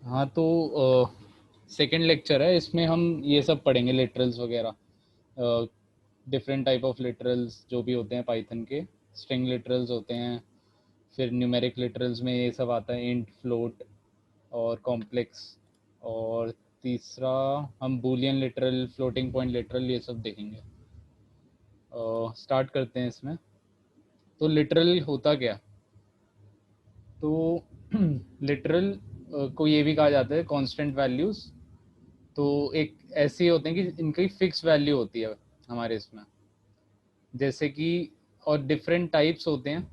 हाँ तो second lecture है, इसमें हम ये सब पढ़ेंगे, लिटरल्स वगैरह, डिफरेंट टाइप ऑफ लिटरल्स जो भी होते हैं पाइथन के। स्ट्रिंग लिटरल्स होते हैं, फिर न्यूमेरिक लिटरल्स में ये सब आता है, इंट, फ्लोट और कॉम्प्लेक्स। और तीसरा हम Boolean literal, floating point literal, ये सब देखेंगे। स्टार्ट करते हैं इसमें। तो लिटरल होता क्या? तो लिटरल को ये भी कहा जाता है कांस्टेंट वैल्यूज। तो एक ऐसे होते हैं कि इनकी फिक्स वैल्यू होती है हमारे इसमें, जैसे कि, और डिफरेंट टाइप्स होते हैं।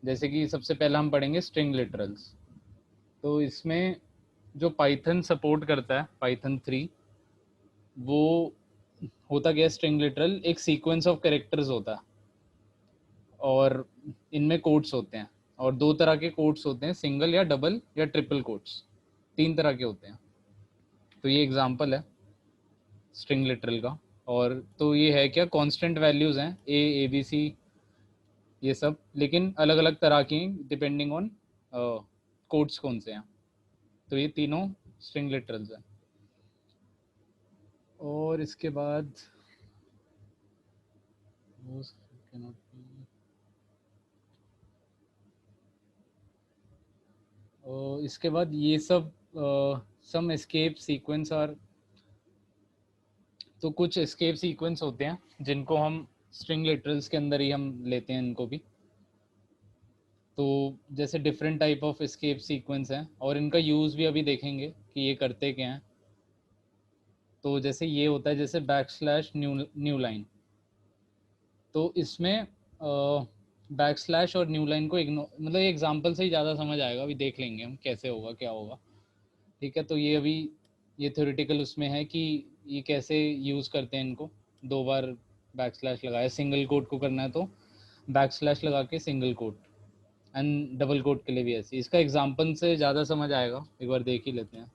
जैसे कि सबसे पहला हम पढ़ेंगे स्ट्रिंग लिटरल्स। तो इसमें जो पाइथन सपोर्ट करता है, पाइथन 3, वो होता क्या है, स्ट्रिंग लिटरल एक सीक्वेंस ऑफ कैरेक्टर्स होता है, और इनमें कोट्स होते हैं। और दो तरह के कोट्स होते हैं, सिंगल या डबल या ट्रिपल कोट्स, तीन तरह के होते हैं। तो ये एग्जांपल है स्ट्रिंग लिटरल का। और तो ये है क्या, कांस्टेंट वैल्यूज हैं, ए बी सी, ये सब, लेकिन अलग अलग तरह की, डिपेंडिंग ऑन कोड्स कौन से हैं। तो ये तीनों स्ट्रिंग लिटरल्स हैं। और इसके बाद इसके बाद ये सब सम एस्केप सीक्वेंस, और तो कुछ एस्केप सीक्वेंस होते हैं जिनको हम स्ट्रिंग लिटरल्स के अंदर ही हम लेते हैं इनको भी। तो जैसे different type of escape sequence हैं, और इनका यूज़ भी अभी देखेंगे कि ये करते क्या हैं। तो जैसे ये होता है, जैसे बैक स्लैश न्यू लाइन। तो इसमें बैक स्लैश और न्यू लाइन को इग्नोर, मतलब ये एग्जाम्पल से ही ज़्यादा समझ आएगा, अभी देख लेंगे हम कैसे होगा, क्या होगा। ठीक है, तो ये अभी ये थ्योरेटिकल उसमें है कि ये कैसे यूज़ करते हैं इनको। दो बार बैक स्लैश लगाया, सिंगल कोट को करना है तो बैक स्लैश लगा के single quote, and double quote के लिए भी ऐसे। इसका एग्जाम्पल से ज़्यादा समझ आएगा, एक बार देख ही लेते हैं।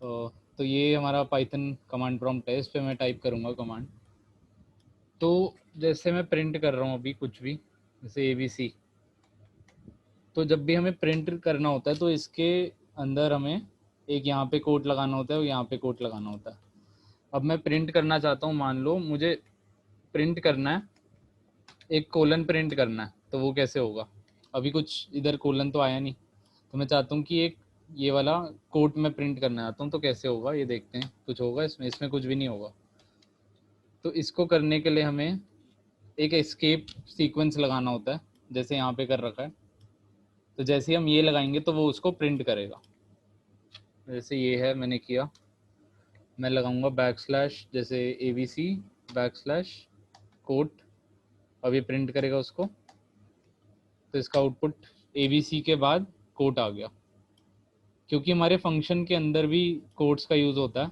तो ये हमारा पाइथन कमांड प्रॉम्प्ट है, इस पर मैं टाइप करूँगा कमांड। तो जैसे मैं प्रिंट कर रहा हूँ अभी कुछ भी, जैसे ABC। तो जब भी हमें प्रिंट करना होता है तो इसके अंदर हमें एक यहाँ पे कोट लगाना होता है और यहाँ पे कोट लगाना होता है। अब मैं प्रिंट करना चाहता हूँ, मान लो मुझे प्रिंट करना है, एक कोलन प्रिंट करना है, तो वो कैसे होगा? अभी कुछ इधर कोलन तो आया नहीं, तो मैं चाहता हूँ कि एक ये वाला कोट में प्रिंट करना चाहता हूँ, तो कैसे होगा ये देखते हैं। कुछ होगा इसमें? इसमें कुछ भी नहीं होगा। तो इसको करने के लिए हमें एक एस्केप सीक्वेंस लगाना होता है, जैसे यहाँ पे कर रखा है। तो जैसे ही हम ये लगाएंगे तो वो उसको प्रिंट करेगा। जैसे ये है, मैंने किया, मैं लगाऊंगा बैक स्लैश, जैसे ABC बैक स्लैश कोट, अब ये प्रिंट करेगा उसको। तो इसका आउटपुट ABC के बाद कोट आ गया। क्योंकि हमारे फंक्शन के अंदर भी कोट्स का यूज़ होता है,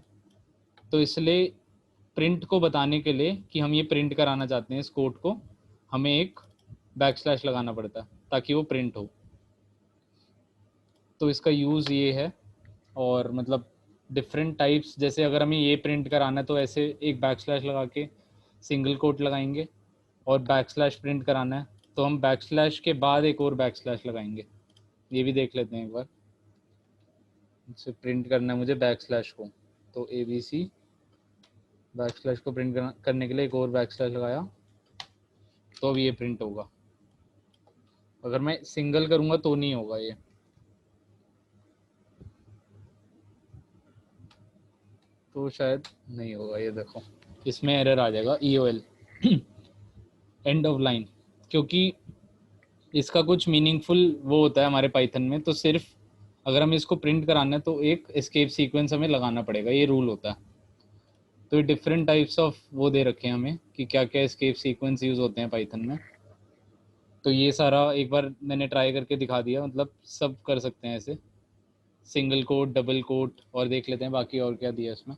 तो इसलिए प्रिंट को बताने के लिए कि हम ये प्रिंट कराना चाहते हैं इस कोड को, हमें एक बैक स्लैश लगाना पड़ता है ताकि वो प्रिंट हो। तो इसका यूज़ ये है। और मतलब डिफरेंट टाइप्स, जैसे अगर हमें ये प्रिंट कराना है तो ऐसे एक बैक स्लैश लगा के सिंगल कोट लगाएंगे, और बैक स्लैश प्रिंट कराना है तो हम बैक स्लैश के बाद एक और बैक स्लैश लगाएंगे। ये भी देख लेते हैं एक बार। इसे प्रिंट करना है मुझे बैक स्लैश को, तो ABC बैक स्लैश को प्रिंट करने के लिए एक और बैक स्लैश लगाया, तो अब ये प्रिंट होगा। अगर मैं सिंगल करूँगा तो नहीं होगा ये। तो शायद नहीं होगा, ये देखो इसमें एरर आ जाएगा, EOL एंड ऑफ लाइन। क्योंकि इसका कुछ मीनिंगफुल वो होता है हमारे पाइथन में, तो सिर्फ अगर हमें इसको प्रिंट कराना है तो एक एस्केप सीक्वेंस हमें लगाना पड़ेगा, ये रूल होता है। तो ये डिफरेंट टाइप्स ऑफ वो दे रखे हैं हमें कि क्या क्या एस्केप सीक्वेंस यूज़ होते हैं पाइथन में। तो ये सारा एक बार मैंने ट्राई करके दिखा दिया, मतलब सब कर सकते हैं ऐसे, सिंगल कोट, डबल कोट, और देख लेते हैं बाकी और क्या दिया इसमें।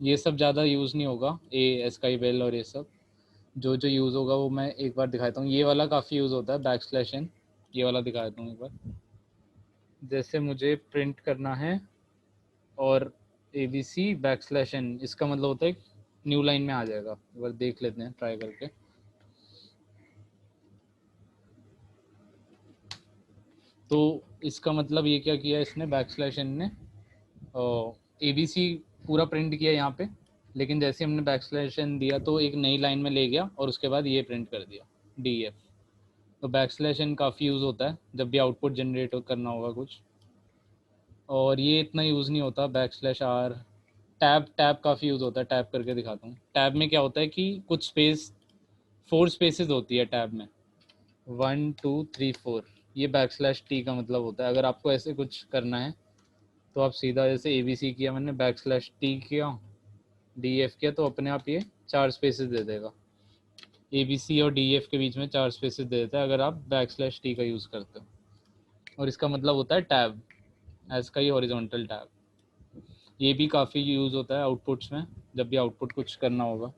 ये सब ज़्यादा यूज़ नहीं होगा, स्काई बेल और ये सब। जो जो यूज़ होगा वो मैं एक बार दिखाता हूँ। ये वाला काफ़ी यूज़ होता है, बैक स्लैश एन, ये वाला दिखाता हूँ एक बार। जैसे मुझे प्रिंट करना है और ABC बैक स्लैश एन, इसका मतलब होता है न्यू लाइन में आ जाएगा। एक बार देख लेते हैं ट्राई करके। तो इसका मतलब ये क्या किया इसने, बैकस्लैश एन ने ABC पूरा प्रिंट किया यहाँ पे, लेकिन जैसे हमने बैकस्लैश एन दिया तो एक नई लाइन में ले गया और उसके बाद ये प्रिंट कर दिया DF। तो बैकस्लैश एन काफ़ी यूज़ होता है जब भी आउटपुट जनरेट करना होगा कुछ, और ये इतना यूज़ नहीं होता बैकस्लैश आर। टैब टैब काफ़ी यूज़ होता है, टैब करके दिखाता हूँ। टैब में क्या होता है कि कुछ स्पेस, 4 स्पेसेस होती है टैब में, 1 2 3 4, ये बैकस्लैश टी का मतलब होता है। अगर आपको ऐसे कुछ करना है तो आप सीधा जैसे ABC किया मैंने, बैकस्लैश टी किया, DF किया, तो अपने आप ये 4 स्पेसेस दे देगा। ABC और DF के बीच में 4 स्पेसेस दे देता है अगर आप बैकस्लैश टी का यूज़ करते हो, और इसका मतलब होता है टैब, एज का ही हॉरिजॉन्टल टैब। ये भी काफ़ी यूज़ होता है आउटपुट्स में जब भी आउटपुट कुछ करना होगा।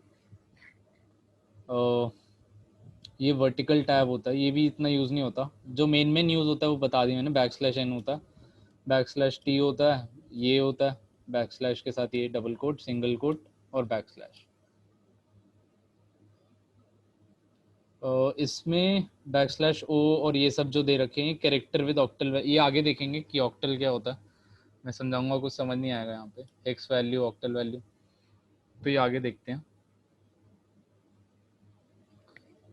ये वर्टिकल टैब होता है, ये भी इतना यूज़ नहीं होता। जो मेन यूज़ होता है वो बता दी मैंने, बैकस्लैश एन होता है, बैकस्लैश टी होता है, ये होता है बैकस्लैश के साथ ये डबल कोट, सिंगल कोट और बैकस्लैश। इसमें बैकस्लैश ओ और ये सब जो दे रखे हैं कैरेक्टर विद ऑक्टल, ये आगे देखेंगे कि ऑक्टल क्या होता है, मैं समझाऊंगा, कुछ समझ नहीं आएगा यहाँ पे, हेक्स वैल्यू ऑक्टल वैल्यू, तो ये आगे देखते हैं।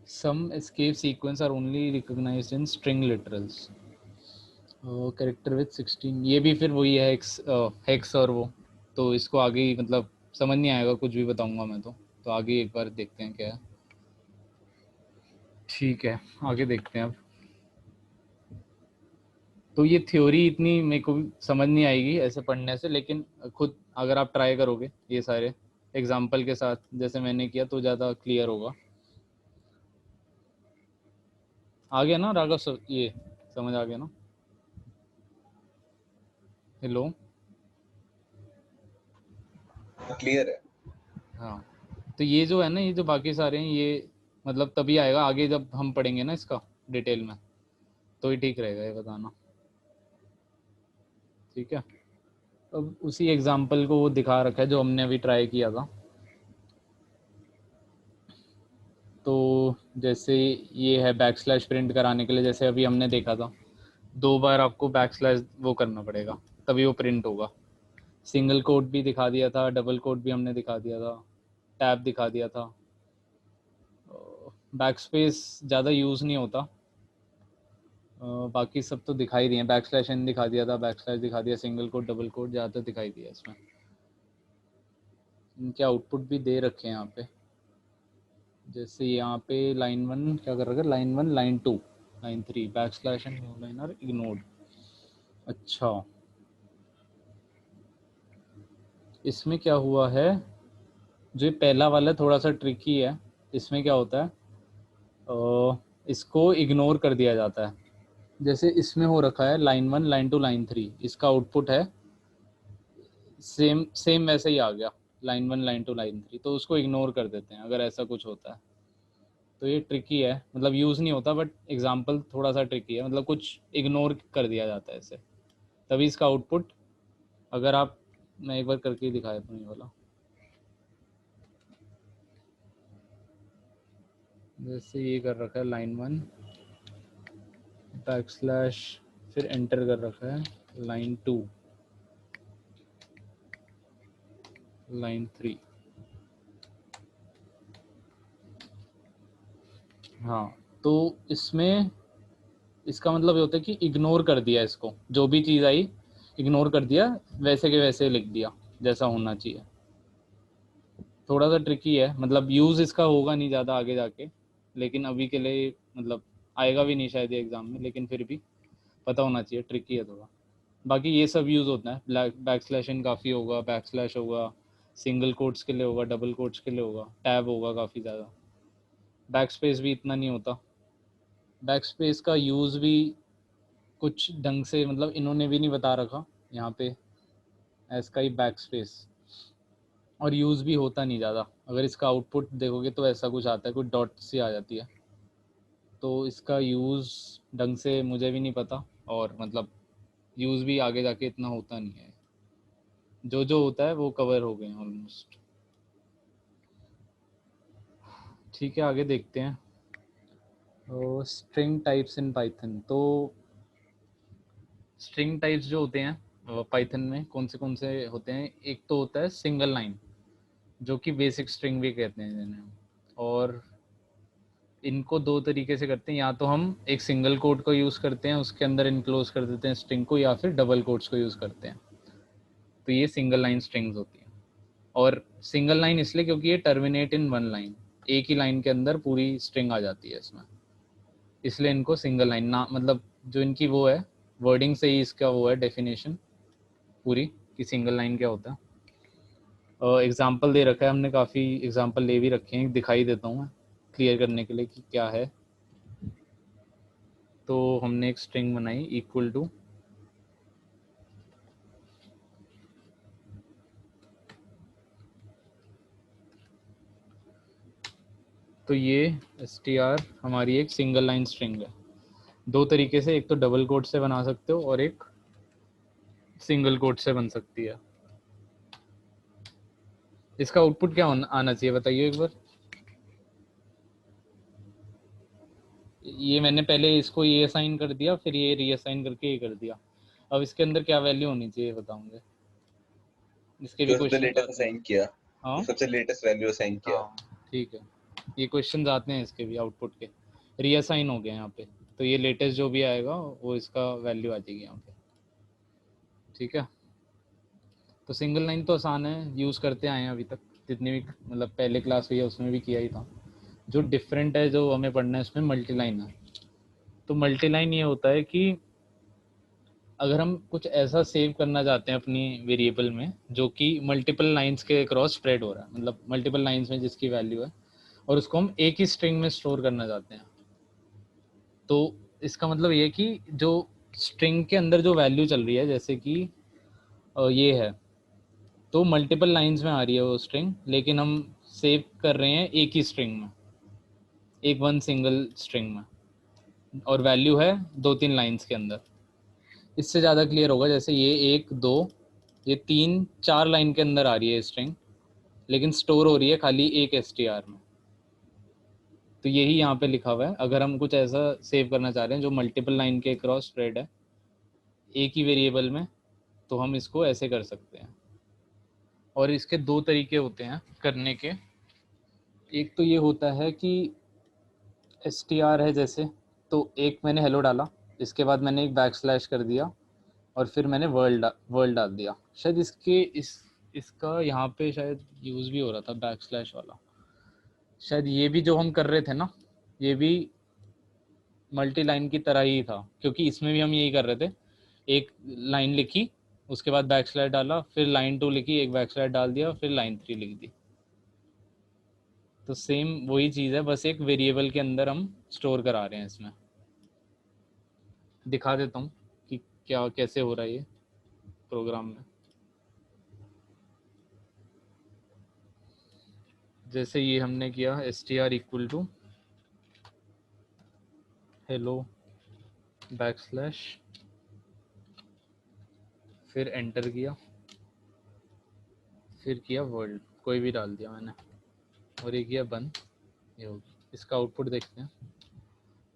Some escape sequence are only recognised in string literals, character with 16, ये भी फिर वही है हेक्स और वो, तो इसको आगे ही मतलब समझ नहीं आएगा कुछ भी बताऊंगा मैं तो आगे एक बार देखते हैं क्या है। ठीक है, आगे देखते हैं अब। तो ये थ्योरी इतनी मेरे को भी समझ नहीं आएगी ऐसे पढ़ने से, लेकिन खुद अगर आप ट्राई करोगे ये सारे एग्जाम्पल के साथ जैसे मैंने किया तो ज़्यादा क्लियर होगा। आ गया ना राघव सर, ये समझ आ गया ना? हेलो। क्लियर है। हाँ, तो ये जो है ना, ये जो बाकी सारे हैं ये मतलब तभी आएगा आगे जब हम पढ़ेंगे ना इसका डिटेल में, तो ही ठीक रहेगा ये बताना। ठीक है, अब उसी एग्जाम्पल को वो दिखा रखा है जो हमने अभी ट्राई किया था। तो जैसे ये है बैकस्लैश प्रिंट कराने के लिए, जैसे अभी हमने देखा था 2 बार आपको बैकस्लैश वो करना पड़ेगा तभी वो प्रिंट होगा। सिंगल कोट भी दिखा दिया था, डबल कोट भी हमने दिखा दिया था, टैब दिखा दिया था। बैकस्पेस ज़्यादा यूज़ नहीं होता, बाकी सब तो दिखाई दिए, बैकस्लैश एन दिखा दिया था, बैकस्लैश दिखा दिया, सिंगल कोट डबल कोट ज़्यादा दिखाई दिया इसमें। इनके आउटपुट भी दे रखे हैं यहाँ पे, जैसे यहाँ पे लाइन 1 क्या कर रखा है, line 1 line 2 line 3 backslash and new line are ignored. अच्छा, इसमें क्या हुआ है, जो पहला वाला थोड़ा सा ट्रिकी है। इसमें क्या होता है, इसको इग्नोर कर दिया जाता है। जैसे इसमें हो रखा है लाइन 1 लाइन 2 लाइन 3, इसका आउटपुट है सेम सेम वैसे ही आ गया, लाइन 1 लाइन 2 लाइन 3, तो उसको इग्नोर कर देते हैं अगर ऐसा कुछ होता है। तो ये ट्रिकी है, मतलब यूज़ नहीं होता बट एग्जाम्पल थोड़ा सा ट्रिकी है, मतलब कुछ इग्नोर कर दिया जाता है इसे, तभी इसका आउटपुट, अगर आप, मैं एक बार करके दिखा देता हूँ ये वाला। जैसे ये कर रखा है लाइन 1 बैकस्लैश, फिर एंटर कर रखा है लाइन 2 लाइन 3। हाँ, तो इसमें इसका मतलब ये होता है कि इग्नोर कर दिया इसको, जो भी चीज़ आई इग्नोर कर दिया, वैसे के वैसे लिख दिया जैसा होना चाहिए। थोड़ा सा ट्रिकी है, मतलब यूज़ इसका होगा नहीं ज़्यादा आगे जाके, लेकिन अभी के लिए मतलब आएगा भी नहीं शायद ये एग्ज़ाम में, लेकिन फिर भी पता होना चाहिए, ट्रिकी है थोड़ा। बाकी ये सब यूज़ होता है, बैकस्लैश इन काफ़ी होगा, बैकस्लैश होगा, सिंगल कोट्स के लिए होगा, डबल कोट्स के लिए होगा, टैब होगा काफ़ी ज़्यादा, बैक स्पेस भी इतना नहीं होता। बैक स्पेस का यूज़ भी कुछ ढंग से मतलब इन्होंने भी नहीं बता रखा यहाँ पे, इसका ही बैक स्पेस, और यूज़ भी होता नहीं ज़्यादा। अगर इसका आउटपुट देखोगे तो ऐसा कुछ आता है, कुछ डॉट सी आ जाती है, तो इसका यूज़ ढंग से मुझे भी नहीं पता, और मतलब यूज़ भी आगे जाके इतना होता नहीं है, जो जो होता है वो कवर हो गए ऑलमोस्ट। ठीक है, आगे देखते हैं। स्ट्रिंग टाइप्स इन पाइथन, तो स्ट्रिंग टाइप्स जो होते हैं पाइथन में कौन से होते हैं, एक तो होता है सिंगल लाइन, जो कि बेसिक स्ट्रिंग भी कहते हैं जिन्हें हम। और इनको दो तरीके से करते हैं, या तो हम एक सिंगल कोट को यूज़ करते हैं, उसके अंदर इनक्लोज कर देते हैं स्ट्रिंग को, या फिर डबल कोट्स को यूज़ करते हैं। तो ये सिंगल लाइन स्ट्रिंग्स होती हैं। और सिंगल लाइन इसलिए क्योंकि ये टर्मिनेट इन वन लाइन, एक ही लाइन के अंदर पूरी स्ट्रिंग आ जाती है इसमें, इसलिए इनको सिंगल लाइन ना, मतलब जो इनकी वो है वर्डिंग से ही इसका वो है डेफिनेशन पूरी कि सिंगल लाइन क्या होता है। एग्जाम्पल दे रखा है हमने, काफ़ी एग्जाम्पल ले भी रखे हैं, दिखाई देता हूँ मैं क्लियर करने के लिए कि क्या है। तो हमने एक स्ट्रिंग बनाई इक्वल टू, तो ये str हमारी एक सिंगल लाइन स्ट्रिंग है। दो तरीके से, एक तो डबल कोट से बना सकते हो और एक सिंगल कोट से बन सकती है। इसका आउटपुट क्या आना चाहिए बताइए एक बार। ये मैंने पहले इसको ये असाइन कर दिया, फिर ये रीअसाइन करके ये कर दिया। अब इसके अंदर क्या वैल्यू होनी चाहिए बताऊंगे, इसके भी जो सबसे क्वेश्चन लेटेस्ट आते हैं। असाइन किया, हाँ जो सबसे लेटेस्ट वैल्यू असाइन किया। हाँ ठीक है, ये क्वेश्चन आते हैं इसके भी आउटपुट के, रीअसाइन हो गया यहाँ पे, तो ये लेटेस्ट जो भी आएगा वो इसका वैल्यू आ जाएगी यहाँ पे। ठीक है, तो सिंगल लाइन तो आसान है, यूज़ करते आए हैं अभी तक, जितनी भी मतलब पहले क्लास हुई है उसमें भी किया ही था। जो डिफरेंट है जो हमें पढ़ना है उसमें मल्टी लाइन है। तो मल्टी लाइन ये होता है कि अगर हम कुछ ऐसा सेव करना चाहते हैं अपनी वेरिएबल में जो कि मल्टीपल लाइंस के क्रॉस स्प्रेड हो रहा है, मतलब मल्टीपल लाइंस में जिसकी वैल्यू है, और उसको हम एक ही स्ट्रिंग में स्टोर करना चाहते हैं, तो इसका मतलब ये कि जो स्ट्रिंग के अंदर जो वैल्यू चल रही है, जैसे कि ये है, तो मल्टीपल लाइंस में आ रही है वो स्ट्रिंग, लेकिन हम सेव कर रहे हैं एक ही स्ट्रिंग में, एक वन सिंगल स्ट्रिंग में, और वैल्यू है दो तीन लाइंस के अंदर। इससे ज़्यादा क्लियर होगा, जैसे ये एक दो, ये तीन चार लाइन के अंदर आ रही है स्ट्रिंग, लेकिन स्टोर हो रही है खाली एक str में। तो यही यहाँ पे लिखा हुआ है, अगर हम कुछ ऐसा सेव करना चाह रहे हैं जो मल्टीपल लाइन के क्रॉस स्प्रेड है एक ही वेरिएबल में, तो हम इसको ऐसे कर सकते हैं। और इसके दो तरीके होते हैं करने के। एक तो ये होता है कि str है जैसे, तो एक मैंने हेलो डाला, इसके बाद मैंने एक बैक स्लैश कर दिया, और फिर मैंने वर्ल्ड डाल दिया। शायद इसका यहाँ पे शायद यूज़ भी हो रहा था बैक स्लैश वाला, शायद ये भी जो हम कर रहे थे ना, ये भी मल्टी लाइन की तरह ही था, क्योंकि इसमें भी हम यही कर रहे थे, एक लाइन लिखी, उसके बाद बैक स्लैश डाला, फिर लाइन 2 लिखी, एक बैक स्लैश डाल दिया, फिर लाइन 3 लिख दी। तो सेम वही चीज़ है, बस एक वेरिएबल के अंदर हम स्टोर करा रहे हैं इसमें। दिखा देता हूँ कि क्या कैसे हो रहा है ये प्रोग्राम में। जैसे ये हमने किया str equal to hello back slash, फिर एंटर किया, फिर किया वर्ल्ड, कोई भी डाल दिया मैंने, और ये किया बंद, ये होगी। इसका आउटपुट देखते हैं।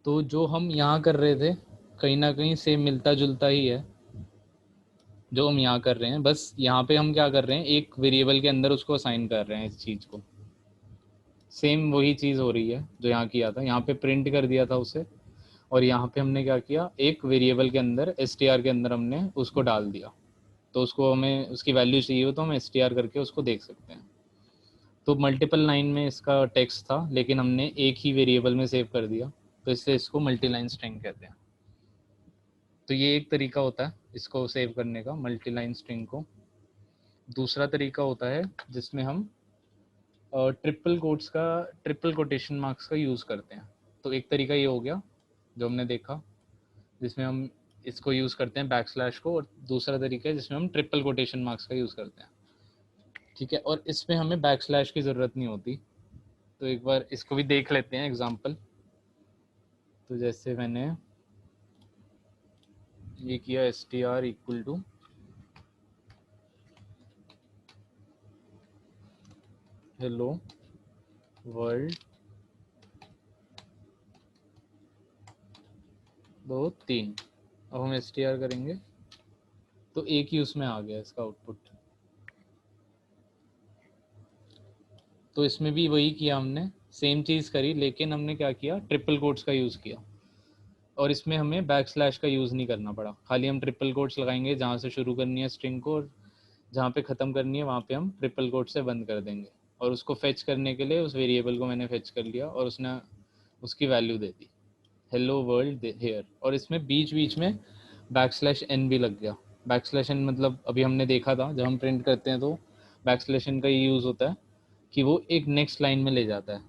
तो जो हम यहाँ कर रहे थे कहीं ना कहीं सेम मिलता जुलता ही है जो हम यहाँ कर रहे हैं, बस यहाँ पे हम क्या कर रहे हैं, एक वेरिएबल के अंदर उसको असाइन कर रहे हैं इस चीज़ को। सेम वही चीज़ हो रही है जो यहाँ किया था, यहाँ पे प्रिंट कर दिया था उसे, और यहाँ पे हमने क्या किया, एक वेरिएबल के अंदर str के अंदर हमने उसको डाल दिया। तो उसको हमें उसकी वैल्यू चाहिए हो तो हम str करके उसको देख सकते हैं। तो मल्टीपल लाइन में इसका टेक्स्ट था, लेकिन हमने एक ही वेरिएबल में सेव कर दिया, तो इससे इसको मल्टी लाइन स्ट्रिंग कहते हैं। तो ये एक तरीका होता है इसको सेव करने का, मल्टी लाइन स्ट्रिंग को। दूसरा तरीका होता है जिसमें हम ट्रिपल कोटेशन मार्क्स का यूज़ करते हैं। तो एक तरीका ये हो गया जो हमने देखा, जिसमें हम इसको यूज़ करते हैं बैक स्लैश को, और दूसरा तरीका है जिसमें हम ट्रिपल कोटेशन मार्क्स का यूज़ करते हैं। ठीक है, और इसमें हमें बैक स्लैश की ज़रूरत नहीं होती। तो एक बार इसको भी देख लेते हैं एग्जाम्पल। तो जैसे मैंने ये किया str equal to hello world 2 3, अब हम str करेंगे तो एक ही उसमें आ गया इसका आउटपुट। तो इसमें भी वही किया हमने, सेम चीज़ करी, लेकिन हमने क्या किया, ट्रिपल कोट्स का यूज़ किया। और इसमें हमें बैक स्लैश का यूज़ नहीं करना पड़ा, खाली हम ट्रिपल कोट्स लगाएंगे, जहाँ से शुरू करनी है स्ट्रिंग को और जहाँ पे ख़त्म करनी है वहाँ पे हम ट्रिपल कोट से बंद कर देंगे। और उसको फेच करने के लिए उस वेरिएबल को मैंने फेच कर लिया और उसने उसकी वैल्यू दे दी हेलो वर्ल्ड हेयर। और इसमें बीच बीच में बैक स्लैश एन भी लग गया। बैक स्लैश एन मतलब अभी हमने देखा था जब हम प्रिंट करते हैं तो बैक स्लैश एन का ये यूज़ होता है कि वो एक नेक्स्ट लाइन में ले जाता है।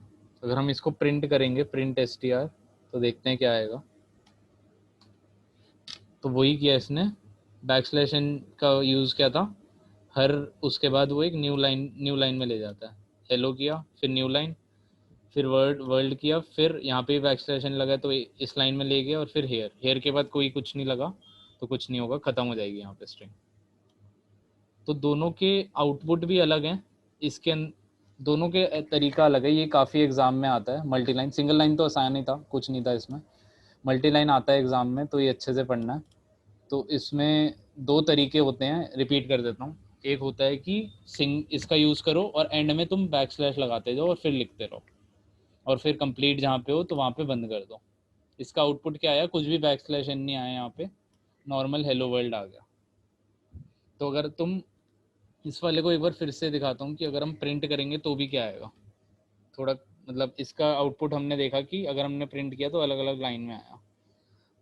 अगर हम इसको प्रिंट करेंगे प्रिंट एस टी आर, तो देखते हैं क्या आएगा। तो वही किया इसने, बैक स्लैश एन का यूज़ किया था, हर उसके बाद वो एक न्यू लाइन में ले जाता है। हेलो किया, फिर न्यू लाइन, फिर वर्ल्ड वर्ल्ड किया, फिर यहाँ पे बैक स्लैश एन लगा तो इस लाइन में ले गया, और फिर हेयर, हेयर के बाद कोई कुछ नहीं लगा तो कुछ नहीं होगा, ख़त्म हो जाएगी यहाँ पे स्ट्रिंग। तो दोनों के आउटपुट भी अलग हैं, इसके दोनों के तरीका अलग है। ये काफ़ी एग्जाम में आता है, मल्टी लाइन, सिंगल लाइन तो आसान ही था, कुछ नहीं था इसमें, मल्टी लाइन आता है एग्जाम में, तो ये अच्छे से पढ़ना है। तो इसमें दो तरीके होते हैं, रिपीट कर देता हूँ। एक होता है कि इसका यूज़ करो और एंड में तुम बैक स्लैश लगाते जाओ और फिर लिखते रहो, और फिर कंप्लीट जहाँ पे हो तो वहाँ पे बंद कर दो। इसका आउटपुट क्या आया, कुछ भी बैक स्लैश एन नहीं आया, यहाँ पे नॉर्मल हेलो वर्ल्ड आ गया। तो अगर तुम इस वाले को एक बार फिर से दिखाता हूँ कि अगर हम प्रिंट करेंगे तो भी क्या आएगा, थोड़ा मतलब इसका आउटपुट हमने देखा कि अगर हमने प्रिंट किया तो अलग अलग लाइन में आया।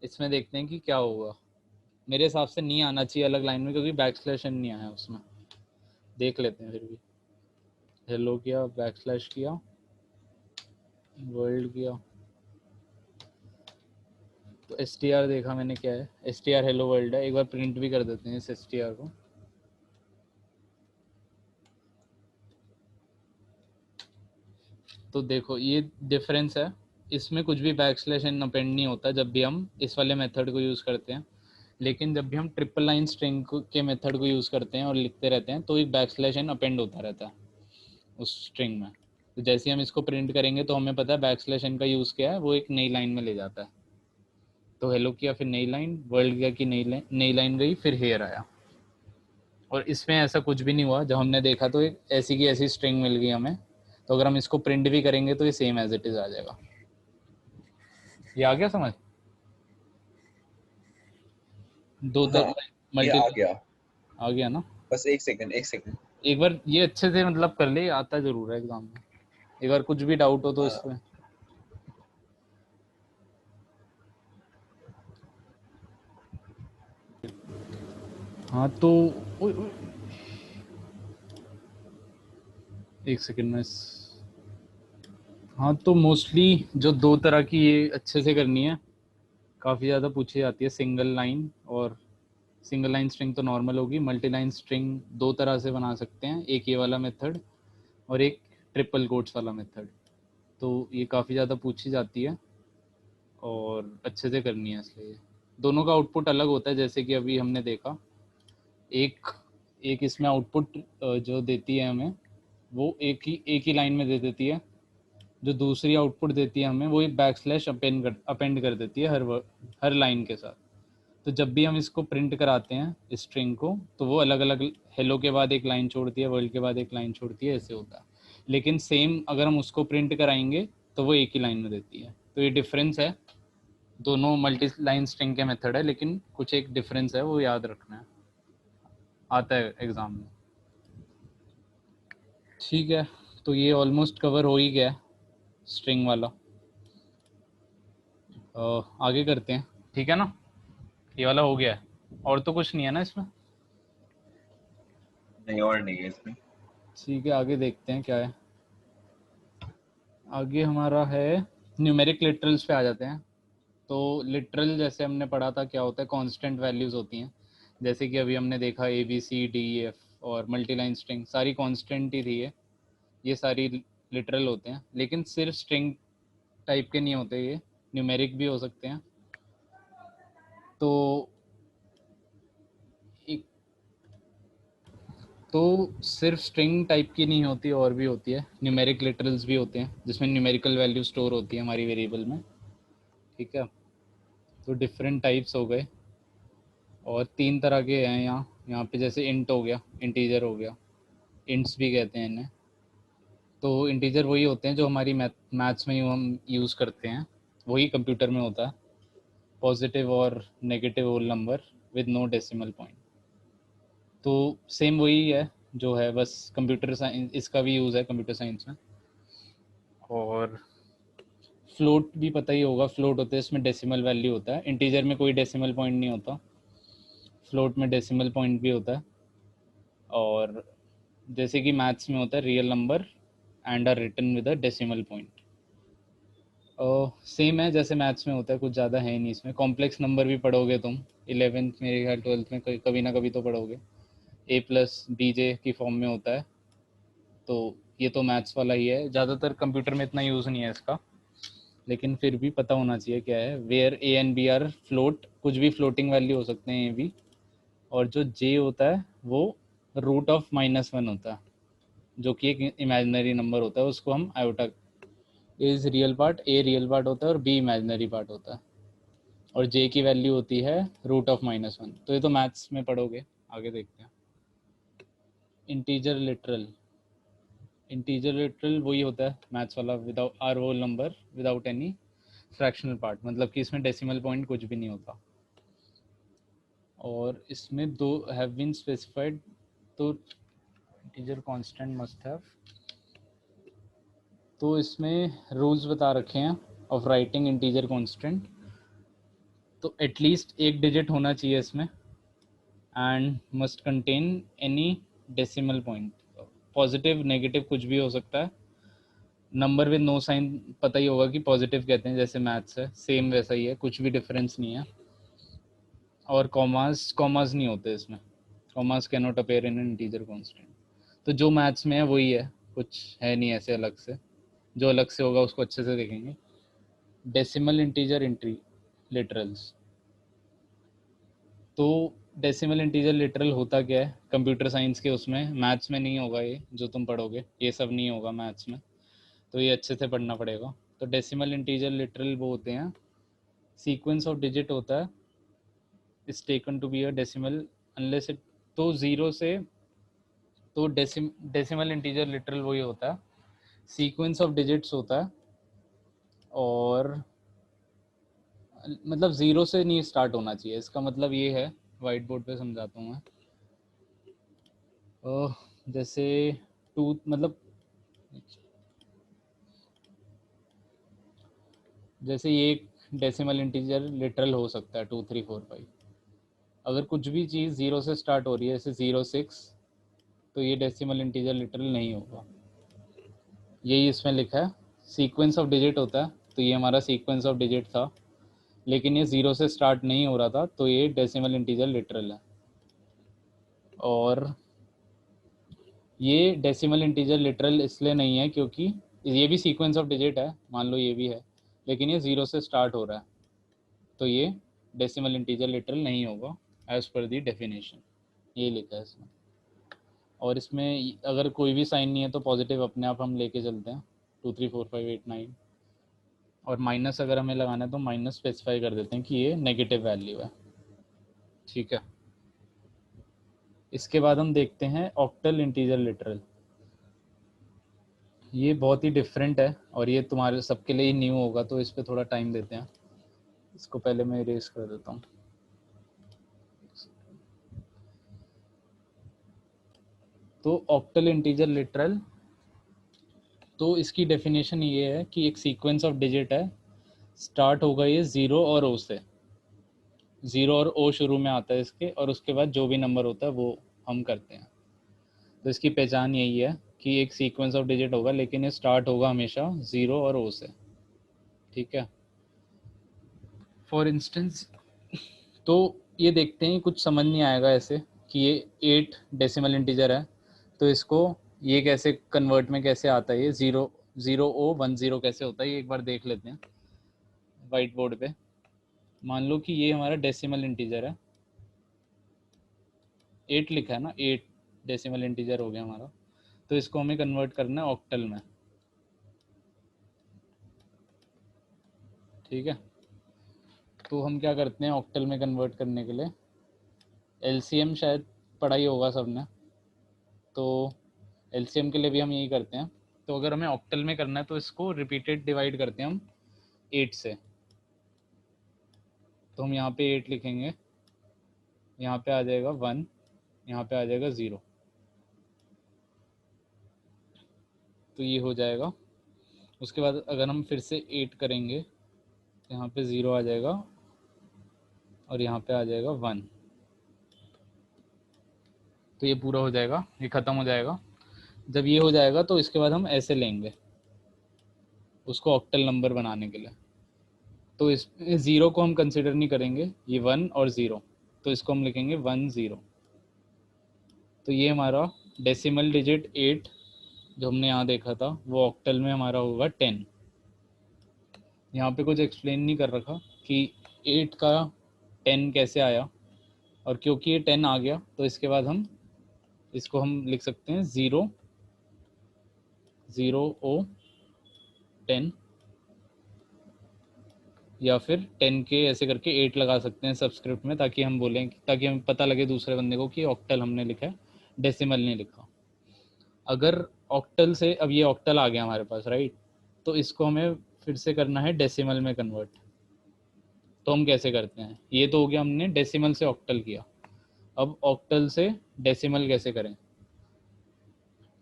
इसमें देखते हैं कि क्या होगा। मेरे हिसाब से नहीं आना चाहिए अलग लाइन में, क्योंकि बैक स्लैश एन नहीं आया उसमें। देख लेते हैं फिर भी। हेलो किया, बैक स्लैश किया, वर्ल्ड किया, तो एस टी आर देखा मैंने क्या है, S T R hello world है। एक बार प्रिंट भी कर देते हैं इस एस टी आर को। तो देखो ये डिफरेंस है, इसमें कुछ भी बैक स्लैश एन अपेंड नहीं होता जब भी हम इस वाले मेथड को यूज़ करते हैं, लेकिन जब भी हम ट्रिपल लाइन स्ट्रिंग के मेथड को यूज़ करते हैं और लिखते रहते हैं तो एक बैक स्लैश एन अपेंड होता रहता है उस स्ट्रिंग में। तो जैसे ही हम इसको प्रिंट करेंगे तो हमें पता है बैक स्लैश एन का यूज़ क्या है, वो एक नई लाइन में ले जाता है। तो हेलो किया, फिर नई लाइन, वर्ल्ड किया कि नई लाइन गई, फिर हेयर आया। और इसमें ऐसा कुछ भी नहीं हुआ, जब हमने देखा तो एक ऐसी की ऐसी स्ट्रिंग मिल गई हमें। तो अगर हम इसको प्रिंट भी करेंगे तो ये सेम एज इट इज़ आ जाएगा। ये आ गया समझ, दो हाँ, ये मल्टी आ गया। आ गया ना। बस एक सेकंड, एक सेकंड। एक बार ये अच्छे से मतलब कर ले, आता जरूर है एग्जाम में। एक बार कुछ भी डाउट हो तो इसमें। हाँ तो एक सेकंड में हाँ तो मोस्टली जो दो तरह की ये अच्छे से करनी है, काफ़ी ज़्यादा पूछी जाती है, सिंगल लाइन और सिंगल लाइन स्ट्रिंग तो नॉर्मल होगी, मल्टी लाइन स्ट्रिंग दो तरह से बना सकते हैं, एक ये वाला मेथड और एक ट्रिपल कोट्स वाला मेथड। तो ये काफ़ी ज़्यादा पूछी जाती है और अच्छे से करनी है, इसलिए दोनों का आउटपुट अलग होता है। जैसे कि अभी हमने देखा, एक एक इसमें आउटपुट जो देती है हमें, वो एक ही लाइन में दे देती है। जो दूसरी आउटपुट देती है हमें, वो एक बैक स्लैश अपेंड कर देती है हर लाइन के साथ। तो जब भी हम इसको प्रिंट कराते हैं इस स्ट्रिंग को, तो वो अलग अलग, हेलो के बाद एक लाइन छोड़ती है, वर्ल्ड के बाद एक लाइन छोड़ती है, ऐसे होता है। लेकिन सेम अगर हम उसको प्रिंट कराएंगे तो वो एक ही लाइन में देती है। तो ये डिफरेंस है, दोनों मल्टी लाइन स्ट्रिंग के मेथड है, लेकिन कुछ एक डिफरेंस है, वो याद रखना है, आता है एग्जाम में। ठीक है, तो ये ऑलमोस्ट कवर हो ही गया स्ट्रिंग वाला। आगे करते हैं, ठीक है ना। ये वाला हो गया है, और तो कुछ नहीं है ना इसमें। नहीं, और नहीं है इसमें। ठीक है, आगे देखते हैं क्या है। आगे हमारा है न्यूमेरिक लिटरल्स पे आ जाते हैं। तो लिटरल जैसे हमने पढ़ा था क्या होता है, कांस्टेंट वैल्यूज़ होती हैं। जैसे कि अभी हमने देखा A B C D F और मल्टीलाइन स्ट्रिंग सारी कांस्टेंट ही थी ये सारी लिटरल होते हैं। लेकिन सिर्फ स्ट्रिंग टाइप के नहीं होते, ये न्यूमेरिक भी हो सकते हैं। तो एक तो सिर्फ स्ट्रिंग टाइप की नहीं होती, और भी होती है, न्यूमेरिक लिटरल्स भी होते हैं जिसमें न्यूमेरिकल वैल्यू स्टोर होती है हमारी वेरिएबल में। ठीक है, तो डिफरेंट टाइप्स हो गए, और तीन तरह के हैं यहाँ यहाँ पे जैसे इंट हो गया, इंटीजर हो गया, इंट्स भी कहते हैं इन्हें। तो इंटीजर वही होते हैं जो हमारी मैथ्स में हम यूज़ करते हैं, वही कंप्यूटर में होता है, पॉजिटिव और negative whole number with no decimal point. तो सेम वही है जो है, बस कंप्यूटर साइंस इसका भी यूज़ है कंप्यूटर साइंस में। और फ्लोट भी पता ही होगा, फ्लोट होता है इसमें डेसिमल वैल्यू होता है, इंटीजर में कोई डेसिमल पॉइंट नहीं होता, फ्लोट में डेसिमल पॉइंट भी होता है। और जैसे कि मैथ्स में होता है real number and are written with a decimal point, same है जैसे मैथ्स में होता है, कुछ ज़्यादा है नहीं इसमें। कॉम्प्लेक्स नंबर भी पढ़ोगे तुम 11th मेरे ख्याल 12th में कभी ना कभी तो पढ़ोगे, ए प्लस बी जे की फॉर्म में होता है। तो ये तो मैथ्स वाला ही है, ज़्यादातर कंप्यूटर में इतना यूज़ नहीं है इसका, लेकिन फिर भी पता होना चाहिए क्या है। Where A and B are float, कुछ भी फ्लोटिंग वैल्यू हो सकते हैं ए बी, और जो जे होता है वो रूट ऑफ -1 होता है, जो कि एक इमेजिनरी नंबर होता है, उसको हम iota, is real part, a real part होता है और बी इमेजिनरी पार्ट होता है, और जे की वैल्यू होती है रूट ऑफ -1। तो ये तो मैथ्स में पढ़ोगे, आगे देखते हैं। इंटीजर लिटरल, इंटीजर लिटरल वही होता है मैथ्स वाला, without are whole number without any fractional part, मतलब कि इसमें डेसिमल पॉइंट कुछ भी नहीं होता। और इसमें दो हैव बीन स्पेसिफाइड, तो इंटीजर कांस्टेंट मस्ट हैव, तो इसमें रूल्स बता रखे हैं ऑफ राइटिंग इंटीजर कांस्टेंट। तो एटलीस्ट एक डिजिट होना चाहिए इसमें, and must contain any decimal point, positive negative कुछ भी हो सकता है, नंबर विद नो साइन, पता ही होगा कि पॉजिटिव कहते हैं, जैसे मैथ्स है सेम वैसा ही है, कुछ भी डिफरेंस नहीं है। और कॉमास, कॉमास नहीं होते इसमें, commas can not appear in integer constant. तो जो मैथ्स में है वही है, कुछ है नहीं ऐसे अलग से, जो अलग से होगा उसको अच्छे से देखेंगे। डेसिमल इंटीजर लिटरल्स, तो डेसिमल इंटीजर लिटरल होता क्या है कंप्यूटर साइंस के उसमें, मैथ्स में नहीं होगा ये जो तुम पढ़ोगे, ये सब नहीं होगा मैथ्स में, तो ये अच्छे से पढ़ना पड़ेगा। तो डेसिमल इंटीजर लिटरल वो होते हैं, सीक्वेंस ऑफ डिजिट होता है, is taken to be a decimal unless it, तो जीरो से, तो डेसिमल इंटीजर लिटरल वही होता है, सीक्वेंस ऑफ डिजिट्स होता है, और मतलब ज़ीरो से नहीं स्टार्ट होना चाहिए, इसका मतलब ये है, वाइट बोर्ड पे समझाता हूँ मैं। जैसे टू, मतलब जैसे ये एक डेसिमल इंटीजर लिटरल हो सकता है 2345, अगर कुछ भी चीज़ ज़ीरो से स्टार्ट हो रही है जैसे 06, तो ये डेसिमल इंटीजर लिटरल नहीं होगा, यही इसमें लिखा है। सीक्वेंस ऑफ डिजिट होता है, तो ये हमारा सीक्वेंस ऑफ डिजिट था, लेकिन ये ज़ीरो से स्टार्ट नहीं हो रहा था, तो ये डेसिमल इंटीजर लिटरल है। और ये डेसिमल इंटीजर लिटरल इसलिए नहीं है क्योंकि ये भी सीक्वेंस ऑफ डिजिट है, मान लो ये भी है, लेकिन ये ज़ीरो से स्टार्ट हो रहा है, तो ये डेसिमल इंटीजर लिटरल नहीं होगा एज पर दी डेफिनेशन, ये लिखा है इसमें। और इसमें अगर कोई भी साइन नहीं है तो पॉजिटिव अपने आप हम लेके चलते हैं, 2 3 4 5 8 9, और माइनस अगर हमें लगाना है तो माइनस स्पेसिफाई कर देते हैं कि ये नेगेटिव वैल्यू है, ठीक है। इसके बाद हम देखते हैं ऑक्टल इंटीजर लिटरल, ये बहुत ही डिफरेंट है और ये तुम्हारे सबके लिए ही न्यू होगा, तो इस पर थोड़ा टाइम देते हैं। इसको पहले मैं इरेज कर देता हूँ। तो ऑक्टल इंटीजर लिटरल, तो इसकी डेफिनेशन ये है कि एक सीक्वेंस ऑफ डिजिट है, स्टार्ट होगा ये ज़ीरो और ओ से, ज़ीरो और ओ शुरू में आता है इसके, और उसके बाद जो भी नंबर होता है वो हम करते हैं। तो इसकी पहचान यही है कि एक सीक्वेंस ऑफ डिजिट होगा, लेकिन ये स्टार्ट होगा हमेशा ज़ीरो और ओ से, ठीक है। फॉर इंस्टेंस, तो ये देखते हैं, कुछ समझ नहीं आएगा ऐसे कि ये 8 डेसिमल इंटीजर है, तो इसको ये कैसे कन्वर्ट में कैसे आता है, ये 0 कैसे होता है, ये एक बार देख लेते हैं वाइट बोर्ड पे। मान लो कि ये हमारा डेसिमल इंटीजर है, 8 लिखा है ना, 8 डेसिमल इंटीजर हो गया हमारा, तो इसको हमें कन्वर्ट करना है ऑक्टल में, ठीक है। तो हम क्या करते हैं ऑक्टल में कन्वर्ट करने के लिए, एलसीएम शायद पढ़ा ही होगा सबने, तो एलसीएम के लिए भी हम यही करते हैं। तो अगर हमें ऑक्टल में करना है तो इसको रिपीटेड डिवाइड करते हैं हम 8 से। तो हम यहाँ पे 8 लिखेंगे, यहाँ पे आ जाएगा 1, यहाँ पे आ जाएगा 0, तो ये हो जाएगा। उसके बाद अगर हम फिर से 8 करेंगे तो यहाँ पे 0 आ जाएगा और यहाँ पे आ जाएगा 1, तो ये पूरा हो जाएगा, ये ख़त्म हो जाएगा। जब ये हो जाएगा तो इसके बाद हम ऐसे लेंगे उसको ऑक्टल नंबर बनाने के लिए। तो इस 0 को हम कंसिडर नहीं करेंगे, ये 1 और 0, तो इसको हम लिखेंगे 1 0। तो ये हमारा डेसिमल डिजिट 8 जो हमने यहाँ देखा था वो ऑक्टल में हमारा होगा 10। यहाँ पे कुछ एक्सप्लेन नहीं कर रखा कि 8 का 10 कैसे आया, और क्योंकि ये 10 आ गया तो इसके बाद हम इसको हम लिख सकते हैं 0 0 O 10, या फिर 10 के ऐसे करके 8 लगा सकते हैं सबस्क्रिप्ट में, ताकि हम बोलें, ताकि हमें पता लगे दूसरे बंदे को कि ऑक्टल हमने लिखा है, डेसिमल नहीं लिखा। अगर ऑक्टल से, अब ये ऑक्टल आ गया हमारे पास राइट, तो इसको हमें फिर से करना है डेसिमल में कन्वर्ट। तो हम कैसे करते हैं, ये तो हो गया हमने डेसिमल से ऑक्टल किया, अब ऑक्टल से डेसिमल कैसे करें।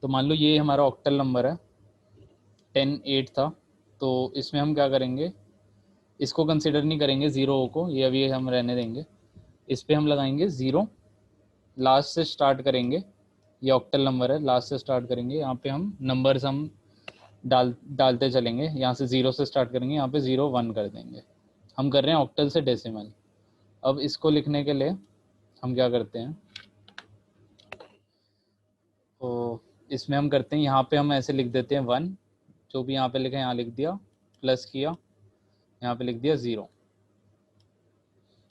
तो मान लो ये हमारा ऑक्टल नंबर है 10 8 था, तो इसमें हम क्या करेंगे, इसको कंसिडर नहीं करेंगे 0 को, ये अभी हम रहने देंगे। इस पर हम लगाएंगे 0, लास्ट से स्टार्ट करेंगे, ये ऑक्टल नंबर है, लास्ट से स्टार्ट करेंगे, यहाँ पे हम नंबर्स हम डालते चलेंगे, यहाँ से 0 से स्टार्ट करेंगे, यहाँ पे 0 1 कर देंगे। हम कर रहे हैं ऑक्टल से डेसिमल। अब इसको लिखने के लिए हम क्या करते हैं, तो इसमें हम करते हैं, यहाँ पे हम ऐसे लिख देते हैं 1, जो भी यहाँ पे लिखा है यहाँ लिख दिया, प्लस किया, यहाँ पे लिख दिया 0।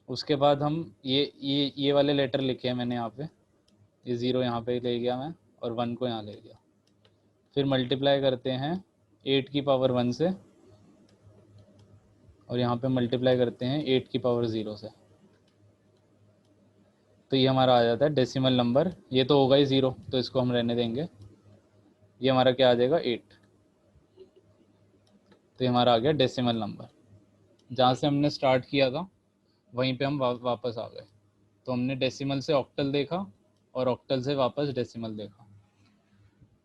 उसके बाद हम ये वाले लेटर लिखे हैं मैंने यहाँ पे, ये 0 यहाँ पे ले गया मैं और 1 को यहाँ ले गया। फिर मल्टीप्लाई करते हैं 8 की पावर 1 से, और यहाँ पे मल्टीप्लाई करते हैं 8 की पावर 0 से। तो ये हमारा आ जाता है डेसिमल नंबर। ये तो होगा ही 0, तो इसको हम रहने देंगे। ये हमारा क्या आ जाएगा 8। तो ये हमारा आ गया डेसिमल नंबर। जहाँ से हमने स्टार्ट किया था वहीं पे हम वापस आ गए। तो हमने डेसिमल से ऑक्टल देखा और ऑक्टल से वापस डेसिमल देखा।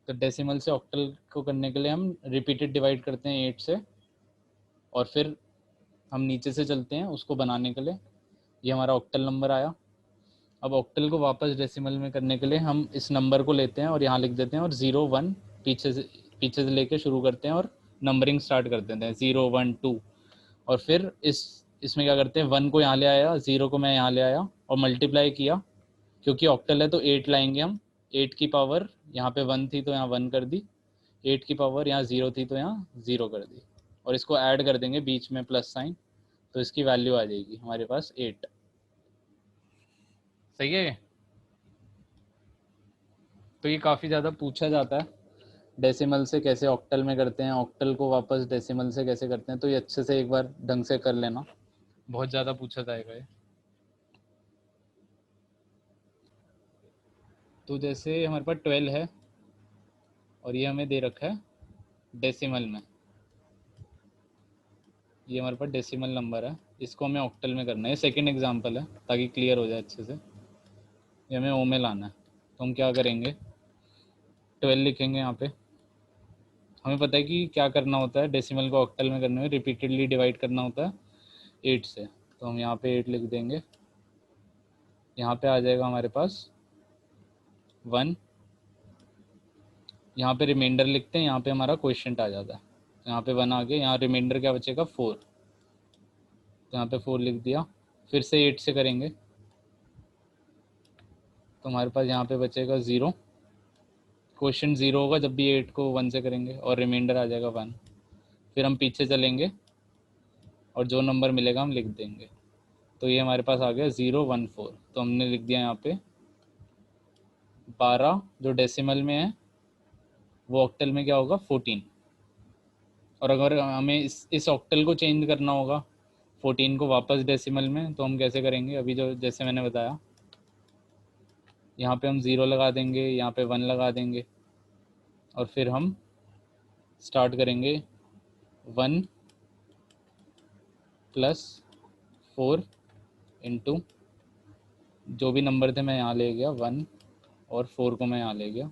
तो डेसिमल से ऑक्टल को करने के लिए हम रिपीटेड डिवाइड करते हैं 8 से, और फिर हम नीचे से चलते हैं उसको बनाने के लिए। ये हमारा ऑक्टल नंबर आया। अब ऑक्टल को वापस डेसिमल में करने के लिए हम इस नंबर को लेते हैं और यहाँ लिख देते हैं, और 0 1 पीछे से लेके शुरू करते हैं और नंबरिंग स्टार्ट कर देते हैं 0 1 2। और फिर इसमें क्या करते हैं, 1 को यहाँ ले आया, 0 को मैं यहाँ ले आया और मल्टीप्लाई किया। क्योंकि ऑक्टल है तो 8 लाएंगे हम। 8 की पावर यहाँ पे 1 थी तो यहाँ 1 कर दी, 8 की पावर यहाँ 0 थी तो यहाँ 0 कर दी, और इसको ऐड कर देंगे बीच में प्लस साइन, तो इसकी वैल्यू आ जाएगी हमारे पास 8। सही है। तो ये काफ़ी ज़्यादा पूछा जाता है, डेसिमल से कैसे ऑक्टल में करते हैं, ऑक्टल को वापस डेसिमल से कैसे करते हैं। तो ये अच्छे से एक बार ढंग से कर लेना, बहुत ज़्यादा पूछा जाएगा ये। तो जैसे हमारे पास 12 है और ये हमें दे रखा है डेसिमल में, ये हमारे पास डेसिमल नंबर है, इसको हमें ऑक्टल में करना है। सेकंड एग्जांपल है ताकि क्लियर हो जाए अच्छे से। ये हमें ओ में लाना है, तो हम क्या करेंगे, 12 लिखेंगे यहाँ पे। हमें पता है कि क्या करना होता है, डेसिमल को ऑक्टल में करने में रिपीटेडली डिवाइड करना होता है 8 से। तो हम यहाँ पे 8 लिख देंगे, यहाँ पे आ जाएगा हमारे पास 1, यहाँ पे रिमाइंडर लिखते हैं, यहाँ पे हमारा क्वेश्चन आ जाता है। यहाँ पे 1 आ गया, यहाँ रिमाइंडर क्या बचेगा 4, तो यहाँ पे 4 लिख दिया। फिर से 8 से करेंगे तो हमारे पास यहाँ पे बचेगा 0, क्वेश्चन 0 होगा जब भी 8 को 1 से करेंगे, और रिमाइंडर आ जाएगा 1। फिर हम पीछे चलेंगे और जो नंबर मिलेगा हम लिख देंगे। तो ये हमारे पास आ गया 0 1 4। तो हमने लिख दिया यहाँ पे 12, जो डेसिमल में है वो ऑक्टल में क्या होगा 14। और अगर हमें इस ऑक्टल को चेंज करना होगा 14 को वापस डेसिमल में, तो हम कैसे करेंगे, अभी जो जैसे मैंने बताया, यहाँ पे हम 0 लगा देंगे, यहाँ पे 1 लगा देंगे और फिर हम स्टार्ट करेंगे 1 + 4 इंटू जो भी नंबर थे मैं यहाँ ले गया 1 और 4 को मैं यहाँ ले गया।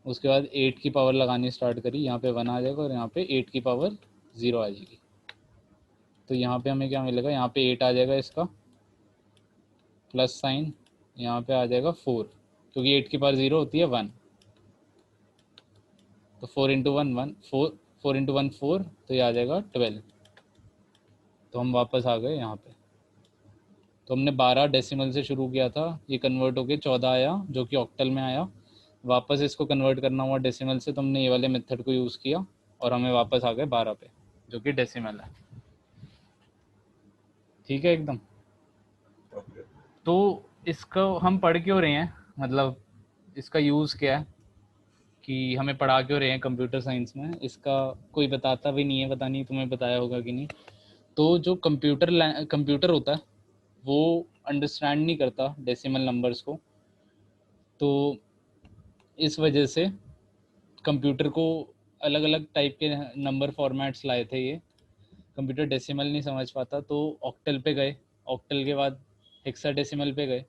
उसके बाद 8 की पावर लगानी स्टार्ट करी, यहाँ पे 1 आ जाएगा और यहाँ पे 8 की पावर 0 आ जाएगी। तो यहाँ पे हमें क्या मिलेगा, यहाँ पे 8 आ जाएगा, इसका प्लस साइन, यहाँ पे आ जाएगा 4 क्योंकि 8 की पावर 0 होती है 1। तो 4 इंटू 1 1 4 4 इंटू 1 4, तो ये आ जाएगा 12। तो हम वापस आ गए यहाँ पे। तो हमने 12 डेसिमल से शुरू किया था, ये कन्वर्ट होके 14 आया जो कि ऑक्टल में आया। वापस इसको कन्वर्ट करना हुआ डेसिमल से, तो हमने ये वाले मेथड को यूज़ किया और हमें वापस आ गए 12 पे जो कि डेसिमल है। ठीक है एकदम। Okay. तो इसको हम पढ़ क्यों रहे हैं, मतलब इसका यूज़ क्या है कि हमें पढ़ा क्यों रहे हैं कंप्यूटर साइंस में, इसका कोई बताता भी नहीं है, पता नहीं तुम्हें बताया होगा कि नहीं। तो जो कंप्यूटर होता है वो अंडरस्टैंड नहीं करता डेसिमल नंबर्स को, तो इस वजह से कंप्यूटर को अलग अलग टाइप के नंबर फॉर्मेट्स लाए थे ये। कंप्यूटर डेसिमल नहीं समझ पाता तो ऑक्टल पे गए, ऑक्टल के बाद हेक्साडेसिमल पे गए।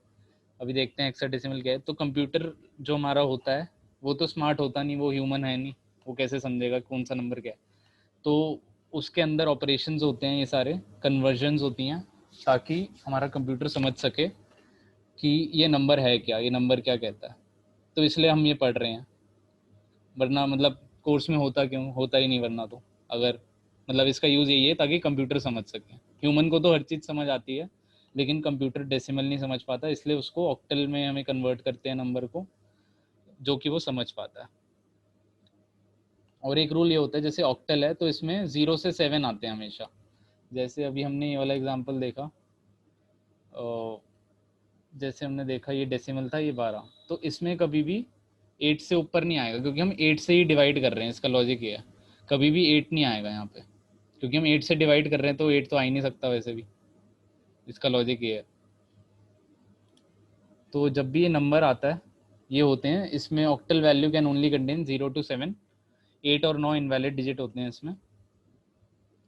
अभी देखते हैं हेक्साडेसिमल क्या है। तो कंप्यूटर जो हमारा होता है वो तो स्मार्ट होता नहीं, वो ह्यूमन है नहीं, वो कैसे समझेगा कौन सा नंबर क्या है। तो उसके अंदर ऑपरेशंस होते हैं, ये सारे कन्वर्जन्स होती हैं ताकि हमारा कंप्यूटर समझ सके कि ये नंबर है क्या, ये नंबर क्या कहता है। तो इसलिए हम ये पढ़ रहे हैं, वरना मतलब कोर्स में होता क्यों, होता ही नहीं वरना। तो अगर मतलब इसका यूज़ यही है ताकि कंप्यूटर समझ सके। ह्यूमन को तो हर चीज़ समझ आती है लेकिन कंप्यूटर डेसिमल नहीं समझ पाता, इसलिए उसको ऑक्टल में हमें कन्वर्ट करते हैं नंबर को जो कि वो समझ पाता है। और एक रूल ये होता है, जैसे ऑक्टल है तो इसमें 0 से 7 आते हैं हमेशा। जैसे अभी हमने ये वाला एग्जांपल देखा, जैसे हमने देखा ये डेसिमल था, ये 12, तो इसमें कभी भी 8 से ऊपर नहीं आएगा क्योंकि हम 8 से ही डिवाइड कर रहे हैं। इसका लॉजिक ये है, कभी भी 8 नहीं आएगा यहाँ पे क्योंकि हम 8 से डिवाइड कर रहे हैं, तो 8 तो आ ही नहीं सकता वैसे भी। इसका लॉजिक ये है। तो जब भी ये नंबर आता है, ये होते हैं इसमें octal value can only contain 0 to 7, 8 और 9 इनवैलिड डिजिट होते हैं इसमें।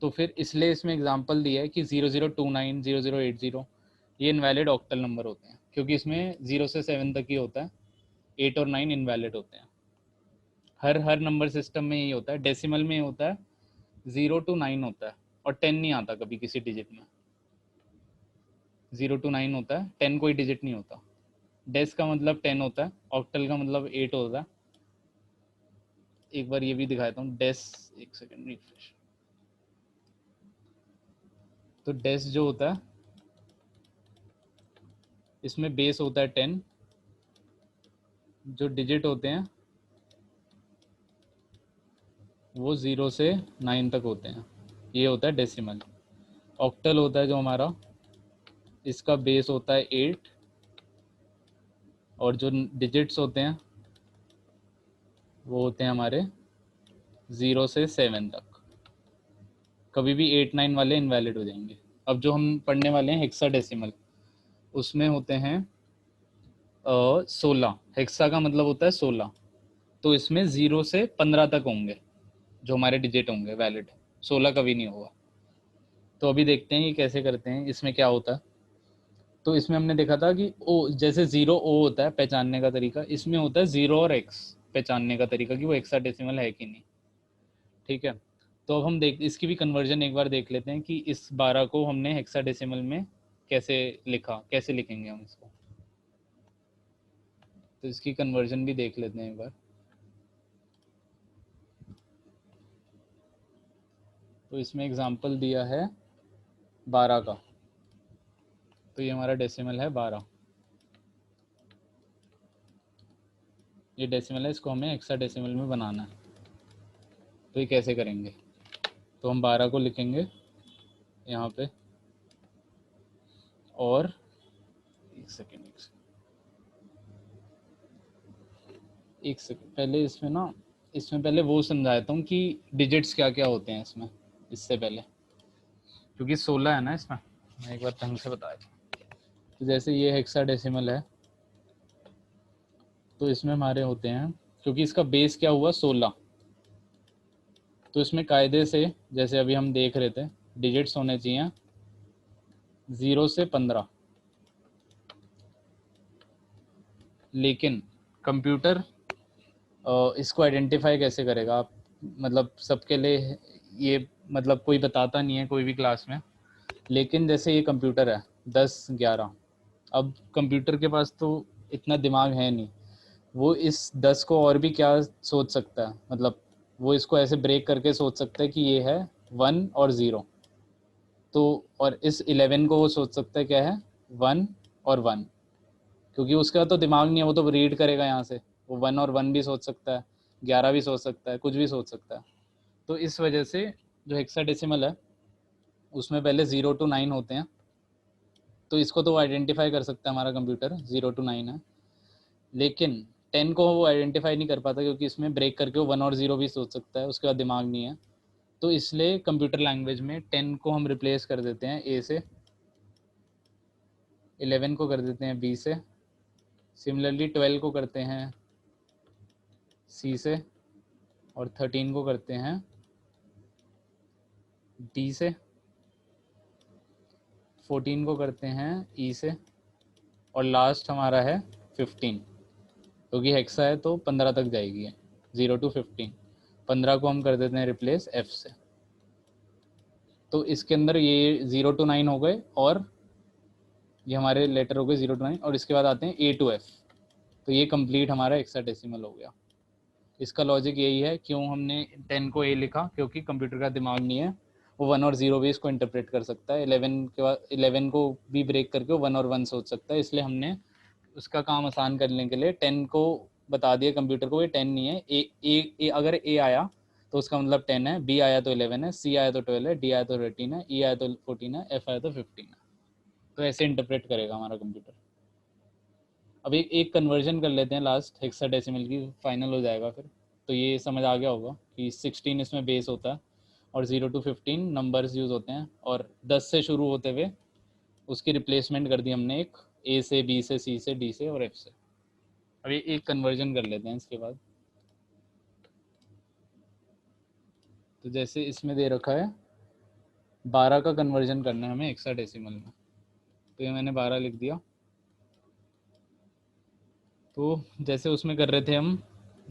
तो फिर इसलिए इसमें एग्जांपल दिया है कि 0029 0080 ये इनवैलिड ऑक्टल नंबर होते हैं क्योंकि इसमें 0 से 7 तक ही होता है, 8 और 9 इनवैलिड होते हैं। हर नंबर सिस्टम में यही होता है। डेसिमल में होता है 0 to 9 होता है और 10 नहीं आता कभी किसी डिजिट में। 0 to 9 होता है, 10 कोई डिजिट नहीं होता। डेस का मतलब 10 होता है, ऑक्टल का मतलब 8 होता है। एक बार ये भी दिखाता हूँ डेस, एक सेकंड रिफ्रेश। तो डेस जो होता है इसमें बेस होता है 10, जो डिजिट होते हैं वो 0 से 9 तक होते हैं, ये होता है डेसिमल। ऑक्टल होता है जो हमारा, इसका बेस होता है 8 और जो डिजिट्स होते हैं वो होते हैं हमारे 0 से 7 तक। कभी भी 8 9 वाले इनवैलिड हो जाएंगे। अब जो हम पढ़ने वाले हैं हेक्साडेसिमल, उसमें होते हैं 16। हेक्सा का मतलब होता है 16, तो इसमें 0 से 15 तक होंगे जो हमारे डिजिट होंगे वैलिड, 16 कभी नहीं होगा। तो अभी देखते हैं ये कैसे करते हैं, इसमें क्या होता है। तो इसमें हमने देखा था कि ओ जैसे 0 ओ होता है पहचानने का तरीका, इसमें होता है 0 और एक्स पहचानने का तरीका कि वो हेक्साडेसिमल है कि नहीं। ठीक है। तो अब हम देख इसकी भी कन्वर्जन एक बार देख लेते हैं कि इस 12 को हमने हेक्साडेसिमल में कैसे लिखा, कैसे लिखेंगे हम इसको। तो इसकी कन्वर्जन भी देख लेते हैं एक बार। तो इसमें एग्जांपल दिया है 12 का, तो ये हमारा डेसिमल है 12। ये डेसिमल है, इसको हमें हेक्साडेसिमल में बनाना है। तो ये कैसे करेंगे, तो हम 12 को लिखेंगे यहाँ पे, और एक सेकेंड पहले इसमें पहले वो समझाता हूँ कि डिजिट्स क्या क्या होते हैं इसमें, इससे पहले, क्योंकि 16 है ना इसमें, मैं एक बार ढंग से बताया था। तो जैसे ये हेक्साडेसिमल है, तो इसमें हमारे होते हैं, क्योंकि इसका बेस क्या हुआ 16, तो इसमें कायदे से जैसे अभी हम देख रहे थे डिजिट्स होने चाहिए 0 से 15, लेकिन कंप्यूटर इसको आइडेंटिफाई कैसे करेगा आप, मतलब सबके लिए ये मतलब कोई बताता नहीं है कोई भी क्लास में, लेकिन जैसे ये कंप्यूटर है 10 11, अब कंप्यूटर के पास तो इतना दिमाग है नहीं, वो इस 10 को और भी क्या सोच सकता है, मतलब वो इसको ऐसे ब्रेक करके सोच सकता है कि ये है 1 और 0, तो और इस 11 को वो सोच सकता है क्या है 1 और 1, क्योंकि उसका तो दिमाग नहीं है, वो तो रीड करेगा यहाँ से, वो 1 और 1 भी सोच सकता है, 11 भी सोच सकता है, कुछ भी सोच सकता है। तो इस वजह से जो हेक्साडेसिमल है उसमें पहले 0 to 9 होते हैं, तो इसको तो आइडेंटिफाई कर सकता है हमारा कंप्यूटर 0 to 9 है, लेकिन 10 को वो आइडेंटिफाई नहीं कर पाता, क्योंकि इसमें ब्रेक करके वो 1 और 0 भी सोच सकता है, उसके बाद दिमाग नहीं है। तो इसलिए कंप्यूटर लैंग्वेज में 10 को हम रिप्लेस कर देते हैं ए से, 11 को कर देते हैं बी से, सिमिलरली 12 को करते हैं सी से, और 13 को करते हैं डी से, 14 को करते हैं ई से, और लास्ट हमारा है 15, क्योंकि हेक्सा है तो 15 तक जाएगी, 0 to 15, 15 को हम कर देते हैं रिप्लेस एफ से। तो इसके अंदर ये 0 to 9 हो गए, और ये हमारे लेटर हो गए 0 to 9, और इसके बाद आते हैं ए टू एफ, तो ये कंप्लीट हमारा हेक्साडेसिमल हो गया। इसका लॉजिक यही है, क्यों हमने 10 को ए लिखा, क्योंकि कंप्यूटर का दिमाग नहीं है, वो 1 और 0 भी इसको इंटरप्रेट कर सकता है, 11 के बाद 11 को भी ब्रेक करके वो 1 और 1 सोच सकता है, इसलिए हमने उसका काम आसान करने के लिए 10 को बता दिया कंप्यूटर को ये 10 नहीं है, ए अगर ए आया तो उसका मतलब 10 है, बी आया तो 11 है, सी आया तो 12 है, डी आया तो 13 है, ई आया तो 14 है, एफ आया तो 15 है। तो ऐसे इंटरप्रेट करेगा हमारा कंप्यूटर। अब एक कन्वर्जन कर लेते हैं लास्ट हेक्साडेसिमल की, फाइनल हो जाएगा फिर। तो ये समझ आ गया होगा कि 16 इसमें बेस होता है, और 0 to 15 नंबर्स यूज़ होते हैं, और 10 से शुरू होते हुए उसकी रिप्लेसमेंट कर दी हमने एक ए से, बी से, सी से, डी से और एफ से। अभी एक कन्वर्जन कर लेते हैं इसके बाद। तो जैसे इसमें दे रखा है 12 का कन्वर्जन करना है हमें हेक्साडेसिमल में, तो ये मैंने 12 लिख दिया। तो जैसे उसमें कर रहे थे हम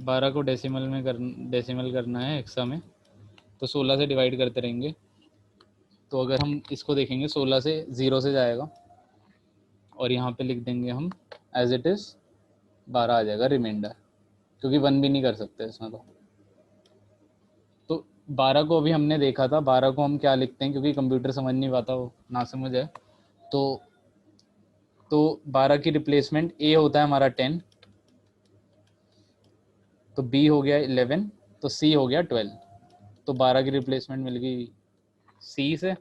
12 को डेसिमल करना है हेक्सा में, तो 16 से डिवाइड करते रहेंगे। तो अगर हम इसको देखेंगे 16 से 0 से जाएगा, और यहाँ पे लिख देंगे हम एज इट इज़ 12 आ जाएगा रिमाइंडर, क्योंकि 1 भी नहीं कर सकते इसमें। तो 12 को अभी हमने देखा था, 12 को हम क्या लिखते हैं, क्योंकि कंप्यूटर समझ नहीं पाता, वो ना समझ है। तो 12 की रिप्लेसमेंट ए होता है हमारा 10, तो बी हो गया 11, तो सी हो गया 12, तो 12 की रिप्लेसमेंट मिल गई सी से।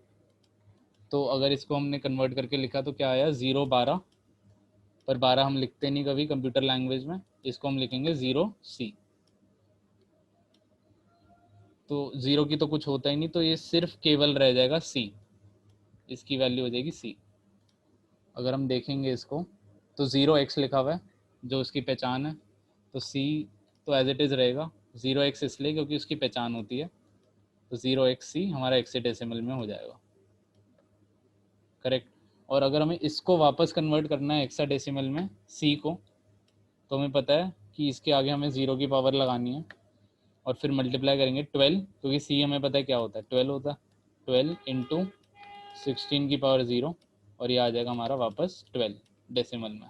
तो अगर इसको हमने कन्वर्ट करके लिखा तो क्या आया 0 12, पर 12 हम लिखते नहीं कभी कंप्यूटर लैंग्वेज में, इसको हम लिखेंगे 0 सी। तो 0 की तो कुछ होता ही नहीं, तो ये सिर्फ केवल रह जाएगा सी, इसकी वैल्यू हो जाएगी सी। अगर हम देखेंगे इसको तो 0x लिखा हुआ है जो उसकी पहचान है, तो सी तो एज इट इज़ रहेगा 0x इसलिए क्योंकि उसकी पहचान होती है, तो 0x सी हमारा हेक्साडेसिमल में हो जाएगा, करेक्ट। और अगर हमें इसको वापस कन्वर्ट करना है हेक्साडेसिमल में सी को, तो हमें पता है कि इसके आगे हमें 0 की पावर लगानी है, और फिर मल्टीप्लाई करेंगे 12, क्योंकि सी हमें पता है क्या होता है 12 होता है, 12 इंटू 16 की पावर 0, और ये आ जाएगा हमारा वापस 12 डेसिमल में।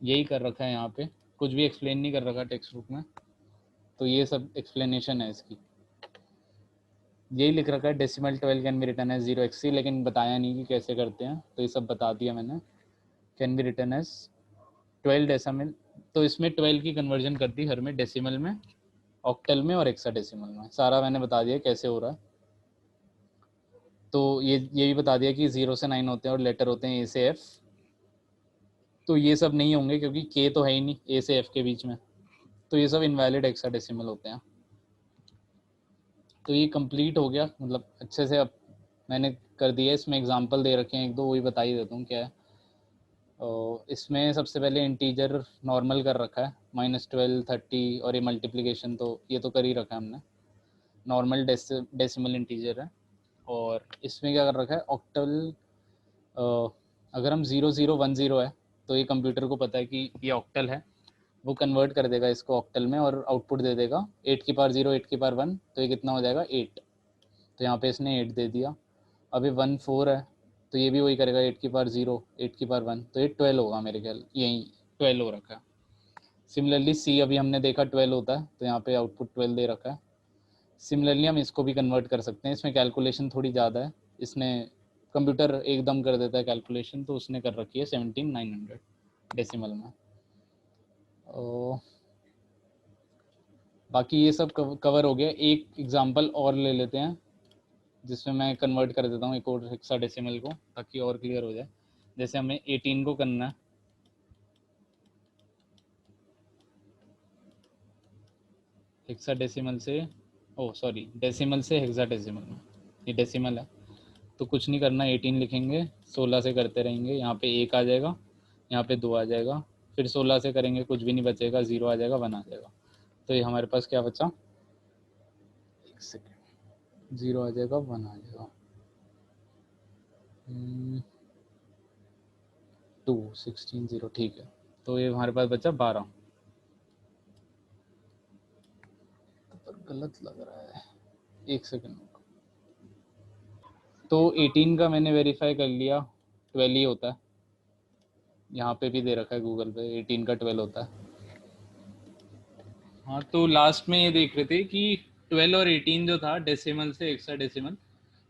यही कर रखा है यहाँ पे, कुछ भी एक्सप्लेन नहीं कर रखा टेक्स्ट बुक में, तो ये सब एक्सप्लेनेशन है इसकी। यही लिख रखा है decimal 12 can be written as 0x, लेकिन बताया नहीं कि कैसे करते हैं, तो ये सब बता दिया मैंने। Can be written as 12 decimal, तो इसमें 12 की कन्वर्जन कर दी हर में डेसिमल में, ऑक्टल में और हेक्साडेसिमल में, सारा मैंने बता दिया कैसे हो रहा है। तो ये भी बता दिया कि 0 से 9 होते हैं और लेटर होते हैं ए से एफ, तो ये सब नहीं होंगे क्योंकि के तो है ही नहीं ए से एफ के बीच में, तो ये सब इनवैलिड हेक्साडेसिमल होते हैं। तो ये कंप्लीट हो गया, मतलब अच्छे से अब मैंने कर दिया। इसमें एग्जांपल दे रखे हैं एक दो, वही बता ही देता हूँ क्या है। इसमें सबसे पहले इंटीजर नॉर्मल कर रखा है, -12, 30, और ये मल्टीप्लिकेशन तो ये तो कर ही रखा है हमने, नॉर्मल डेसिमल इंटीजर है। और इसमें क्या कर रखा है, ऑक्टल, अगर हम 0010 है तो ये कंप्यूटर को पता है कि ये ऑक्टल है, वो कन्वर्ट कर देगा इसको ऑक्टल में और आउटपुट दे देगा 8 की पावर 0, 8 की पावर 1, तो ये कितना हो जाएगा 8। तो यहाँ पे इसने 8 दे दिया। अभी 1 4 है तो ये भी वही करेगा, 8 की पावर 0, 8 की पावर 1, तो ये 12 होगा मेरे ख्याल, यही 12 हो रखा है। सिमिलरली सी अभी हमने देखा 12 होता है, तो यहाँ पे आउटपुट 12 दे रखा है। सिमिलरली हम इसको भी कन्वर्ट कर सकते हैं, इसमें कैलकुलेशन थोड़ी ज़्यादा है, इसने कंप्यूटर एकदम कर देता है कैलकुलेशन, तो उसने कर रखी है 17900 डेसिमल में। बाकी ये सब कवर हो गया। एक एग्जांपल और ले लेते हैं जिसमें मैं कन्वर्ट कर देता हूँ एक और हेक्साडेसिमल को, ताकि और क्लियर हो जाए। जैसे हमें 18 को करना है, हेक्साडेसिमल से, डेसिमल से हेक्साडेसिमल में, ये डेसिमल है तो कुछ नहीं करना, 18 लिखेंगे, 16 से करते रहेंगे, यहाँ पे 1 आ जाएगा, यहाँ पे 2 आ जाएगा, फिर 16 से करेंगे, कुछ भी नहीं बचेगा, 0 आ जाएगा, 1 आ जाएगा। तो ये हमारे पास क्या बचा, 1 सेकेंड, 0 आ जाएगा, 1 आ जाएगा, 2 16 0, ठीक है। तो ये हमारे पास बचा 12, पर गलत लग रहा है, 1 सेकेंड। तो 18 का मैंने वेरीफाई कर लिया, 12 ही होता है, यहाँ पे भी दे रखा है गूगल पे, 18 का 12 होता है। हाँ, तो लास्ट में ये देख रहे थे कि 12 और 18 जो था डेसिमल से हेक्साडेसिमल,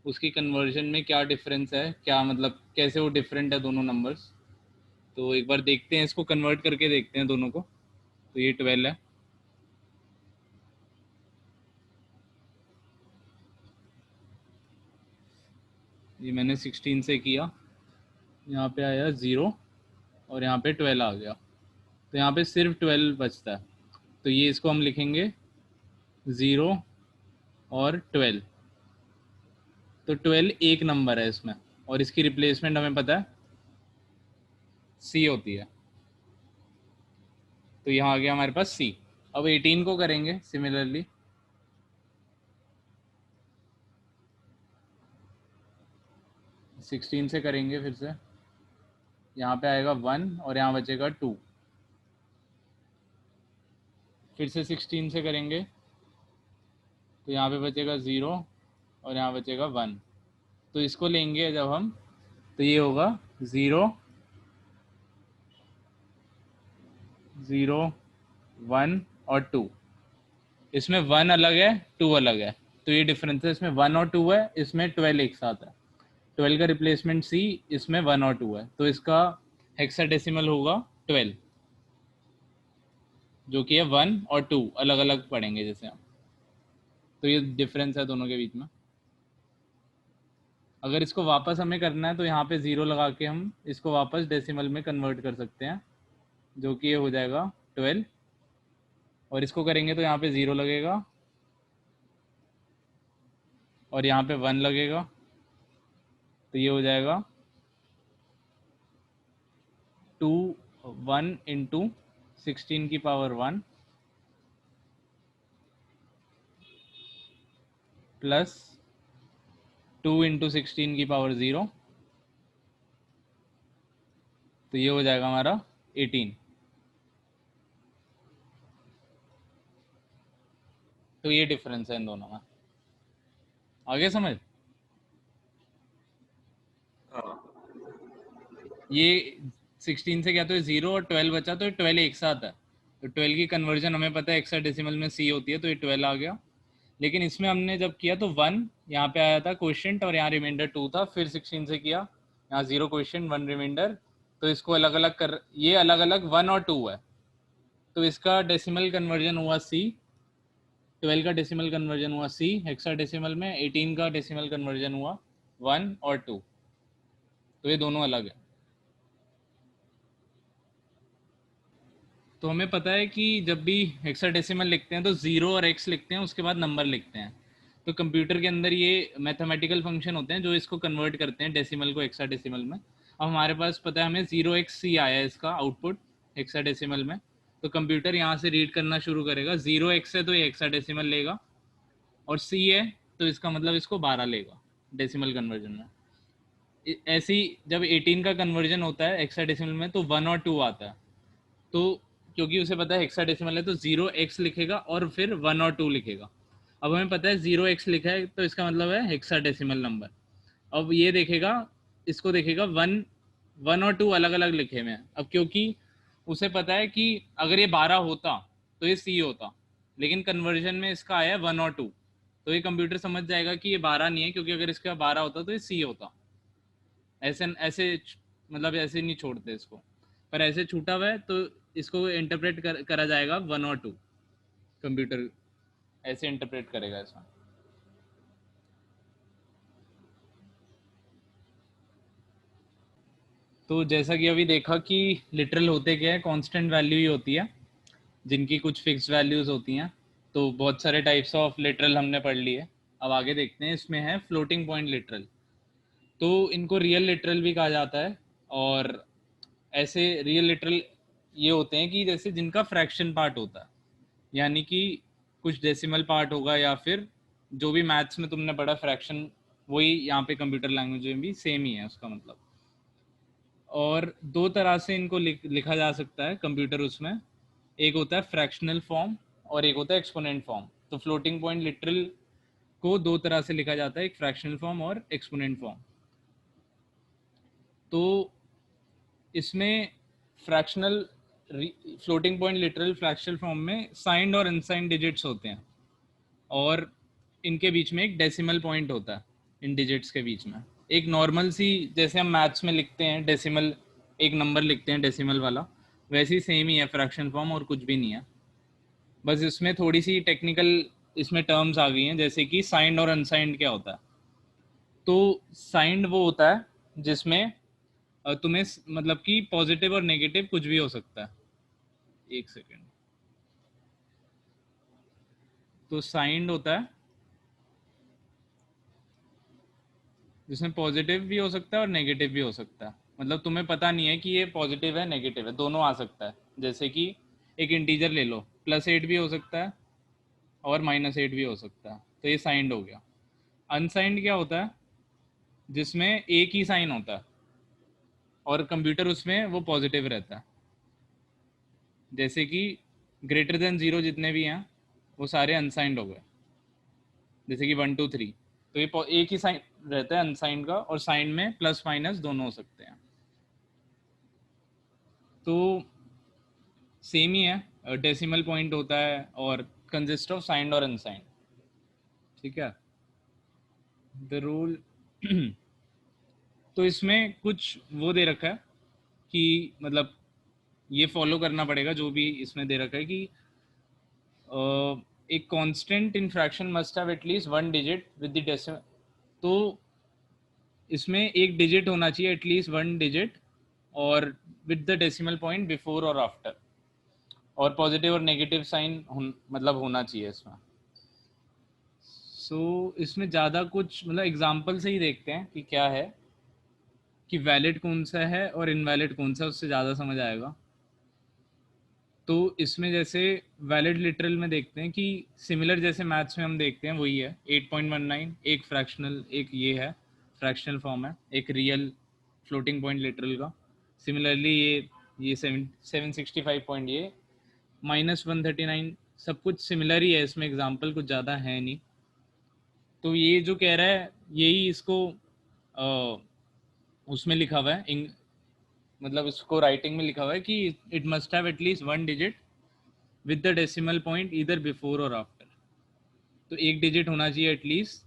उसकी कन्वर्जन में क्या डिफरेंस है, क्या मतलब कैसे वो डिफरेंट है दोनों नंबर्स। तो एक बार देखते हैं, इसको कन्वर्ट करके देखते हैं दोनों को। तो ये 12 है, ये मैंने 16 से किया, यहाँ पे आया 0 और यहाँ पे 12 आ गया, तो यहाँ पे सिर्फ 12 बचता है। तो ये इसको हम लिखेंगे 0 और 12, तो 12 एक नंबर है इसमें, और इसकी रिप्लेसमेंट हमें पता है सी होती है, तो यहाँ आ गया हमारे पास सी। अब 18 को करेंगे सिमिलरली, सिक्सटीन से करेंगे फिर से, यहाँ पे आएगा 1 और यहाँ बचेगा 2, फिर से 16 से करेंगे तो यहाँ पे बचेगा 0 और यहाँ बचेगा 1। तो इसको लेंगे जब हम, तो ये होगा 0 0 1 और 2, इसमें 1 अलग है 2 अलग है, तो ये डिफरेंस है, इसमें 1 और 2 है, इसमें 12 एक साथ है। 12 का रिप्लेसमेंट सी, इसमें 1 और 2 है, तो इसका हेक्साडेसिमल होगा 12, जो कि है 1 और 2 अलग अलग पढ़ेंगे जैसे हम। तो ये डिफरेंस है दोनों के बीच में। अगर इसको वापस हमें करना है तो यहाँ पे 0 लगा के हम इसको वापस डेसिमल में कन्वर्ट कर सकते हैं, जो कि ये हो जाएगा 12, और इसको करेंगे तो यहाँ पे 0 लगेगा और यहाँ पे 1 लगेगा, तो ये हो जाएगा 2 1 इंटू 16 की पावर 1 प्लस 2 इंटू 16 की पावर 0, तो ये हो जाएगा हमारा 18। तो ये डिफरेंस है इन दोनों में, आगे समझ। ये 16 से क्या, तो 0 और 12 बचा, तो ये 12 एक साथ है, तो 12 की कन्वर्जन हमें पता है हेक्साडेसिमल में सी होती है, तो ये 12 आ गया। लेकिन इसमें हमने जब किया तो 1 यहाँ पे आया था क्वेश्चन और यहाँ रिमाइंडर 2 था, फिर 16 से किया, यहाँ 0 क्वेश्चन 1 रिमाइंडर, तो इसको अलग अलग कर, ये अलग अलग 1 और 2 है, तो इसका डेसिमल कन्वर्जन हुआ सी, 12 का डेसिमल कन्वर्जन हुआ सी हेक्साडेसिमल में, 18 का डेसिमल कन्वर्जन हुआ 1 और 2, तो ये दोनों अलग है। तो हमें पता है कि जब भी हेक्साडेसिमल लिखते हैं तो 0 और x लिखते हैं, उसके बाद नंबर लिखते हैं। तो कंप्यूटर के अंदर ये मैथमेटिकल फंक्शन होते हैं जो इसको कन्वर्ट करते हैं डेसिमल को हेक्साडेसिमल में, अब हमारे पास पता है हमें 0xc आया है इसका आउटपुट हेक्साडेसिमल में, तो कंप्यूटर यहाँ से रीड करना शुरू करेगा। 0x है तो ये हेक्साडेसिमल लेगा, और c है तो इसका मतलब इसको 12 लेगा डेसिमल कन्वर्जन में। ऐसे ही जब 18 का कन्वर्जन होता है हेक्साडेसिमल में तो 1 और 2 आता है, तो क्योंकि उसे पता है हेक्साडेसिमल है तो 0x लिखेगा और फिर 1 और 2 लिखेगा। अब हमें पता है 0x लिखा है तो इसका मतलब है हेक्साडेसिमल नंबर। अब ये देखेगा, इसको देखेगा 1 और 2 अलग अलग लिखे हुए हैं। अब क्योंकि उसे पता है कि अगर ये 12 होता तो ये C होता, लेकिन कन्वर्जन में इसका आया 1 और 2, तो ये कंप्यूटर समझ जाएगा कि ये 12 नहीं है, क्योंकि अगर इसका 12 होता तो ये C होता। ऐसे ऐसे मतलब ऐसे नहीं छोड़ते इसको, पर ऐसे छूटा हुआ है तो इसको इंटरप्रेट करा जाएगा 1 और 2। कंप्यूटर ऐसे इंटरप्रेट करेगा इसमें। तो जैसा कि अभी देखा कि लिटरल होते क्या है, कांस्टेंट वैल्यू ही होती है जिनकी कुछ फिक्स वैल्यूज होती हैं। तो बहुत सारे टाइप्स ऑफ लिटरल हमने पढ़ लिए। अब आगे देखते हैं, इसमें है फ्लोटिंग पॉइंट लिटरल। तो इनको रियल लिटरल भी कहा जाता है। और ऐसे रियल लिटरल ये होते हैं कि जैसे जिनका फ्रैक्शन पार्ट होता है, यानी कि कुछ डेसिमल पार्ट होगा, या फिर जो भी मैथ्स में तुमने पढ़ा फ्रैक्शन, वही यहाँ पे कंप्यूटर लैंग्वेज में भी सेम ही है उसका मतलब। और दो तरह से इनको लिखा जा सकता है कंप्यूटर उसमें, एक होता है फ्रैक्शनल फॉर्म और एक होता है एक्सपोनेंट फॉर्म। तो फ्लोटिंग पॉइंट लिटरल को दो तरह से लिखा जाता है, एक फ्रैक्शनल फॉर्म और एक्सपोनेंट फॉर्म। तो इसमें fractional floating point literal fractional form में साइंड और अनसाइंड डिजिट्स होते हैं, और इनके बीच में एक डेसिमल पॉइंट होता है इन डिजिट्स के बीच में। एक नॉर्मल सी, जैसे हम मैथ्स में लिखते हैं डेसिमल, एक नंबर लिखते हैं डेसिमल वाला, वैसे ही सेम ही है फ्रैक्शन फॉर्म, और कुछ भी नहीं है। बस इसमें थोड़ी सी टेक्निकल इसमें टर्म्स आ गई हैं, जैसे कि साइंड और अनसाइंड क्या होता है। तो साइंड वो होता है जिसमें तुम्हें मतलब कि पॉजिटिव और नेगेटिव कुछ भी हो सकता है। एक सेकेंड। तो साइंड होता है जिसमें पॉजिटिव भी हो सकता है और नेगेटिव भी हो सकता है। मतलब तुम्हें पता नहीं है कि ये पॉजिटिव है नेगेटिव है, दोनों आ सकता है। जैसे कि एक इंटीजर ले लो, +8 भी हो सकता है और -8 भी हो सकता है, तो ये साइंड हो गया। अनसाइंड क्या होता है, जिसमें एक ही साइन होता है और कंप्यूटर उसमें वो पॉजिटिव रहता है। जैसे कि >0 जितने भी हैं वो सारे अनसाइंड हो गए, जैसे कि 1 2 3। तो ये एक ही साइन रहता है अनसाइंड का, और साइन में प्लस माइनस दोनों हो सकते हैं। तो सेम ही है, डेसिमल पॉइंट होता है और कंसिस्ट ऑफ साइंड और अनसाइंड। ठीक है, द रूल। तो इसमें कुछ वो दे रखा है कि मतलब ये फॉलो करना पड़ेगा जो भी इसमें दे रखा है कि एक constant in fraction must have at least 1 digit with the decimal. तो इसमें एक डिजिट होना चाहिए, एटलीस्ट 1 डिजिट, और with the decimal point before और आफ्टर, और पॉजिटिव और नेगेटिव साइन मतलब होना चाहिए इसमें। इसमें ज़्यादा कुछ मतलब एग्जाम्पल से ही देखते हैं कि क्या है, कि वैलिड कौन सा है और इनवैलिड कौन सा, उससे ज़्यादा समझ आएगा। तो इसमें जैसे वैलिड लिटरल में देखते हैं कि सिमिलर जैसे मैथ्स में हम देखते हैं वही है 8.19, एक फ्रैक्शनल, एक ये है फ्रैक्शनल फॉर्म है, एक रियल फ्लोटिंग पॉइंट लिटरल का। सिमिलरली ये 765 पॉइंट, ये -139, सब कुछ सिमिलर ही है इसमें, एग्जाम्पल कुछ ज़्यादा है नहीं। तो ये जो कह रहा है यही इसको उसमें लिखा हुआ है, मतलब इसको राइटिंग में लिखा हुआ है कि it must have at least 1 digit with the decimal point either before और आफ्टर। तो एक डिजिट होना चाहिए एटलीस्ट,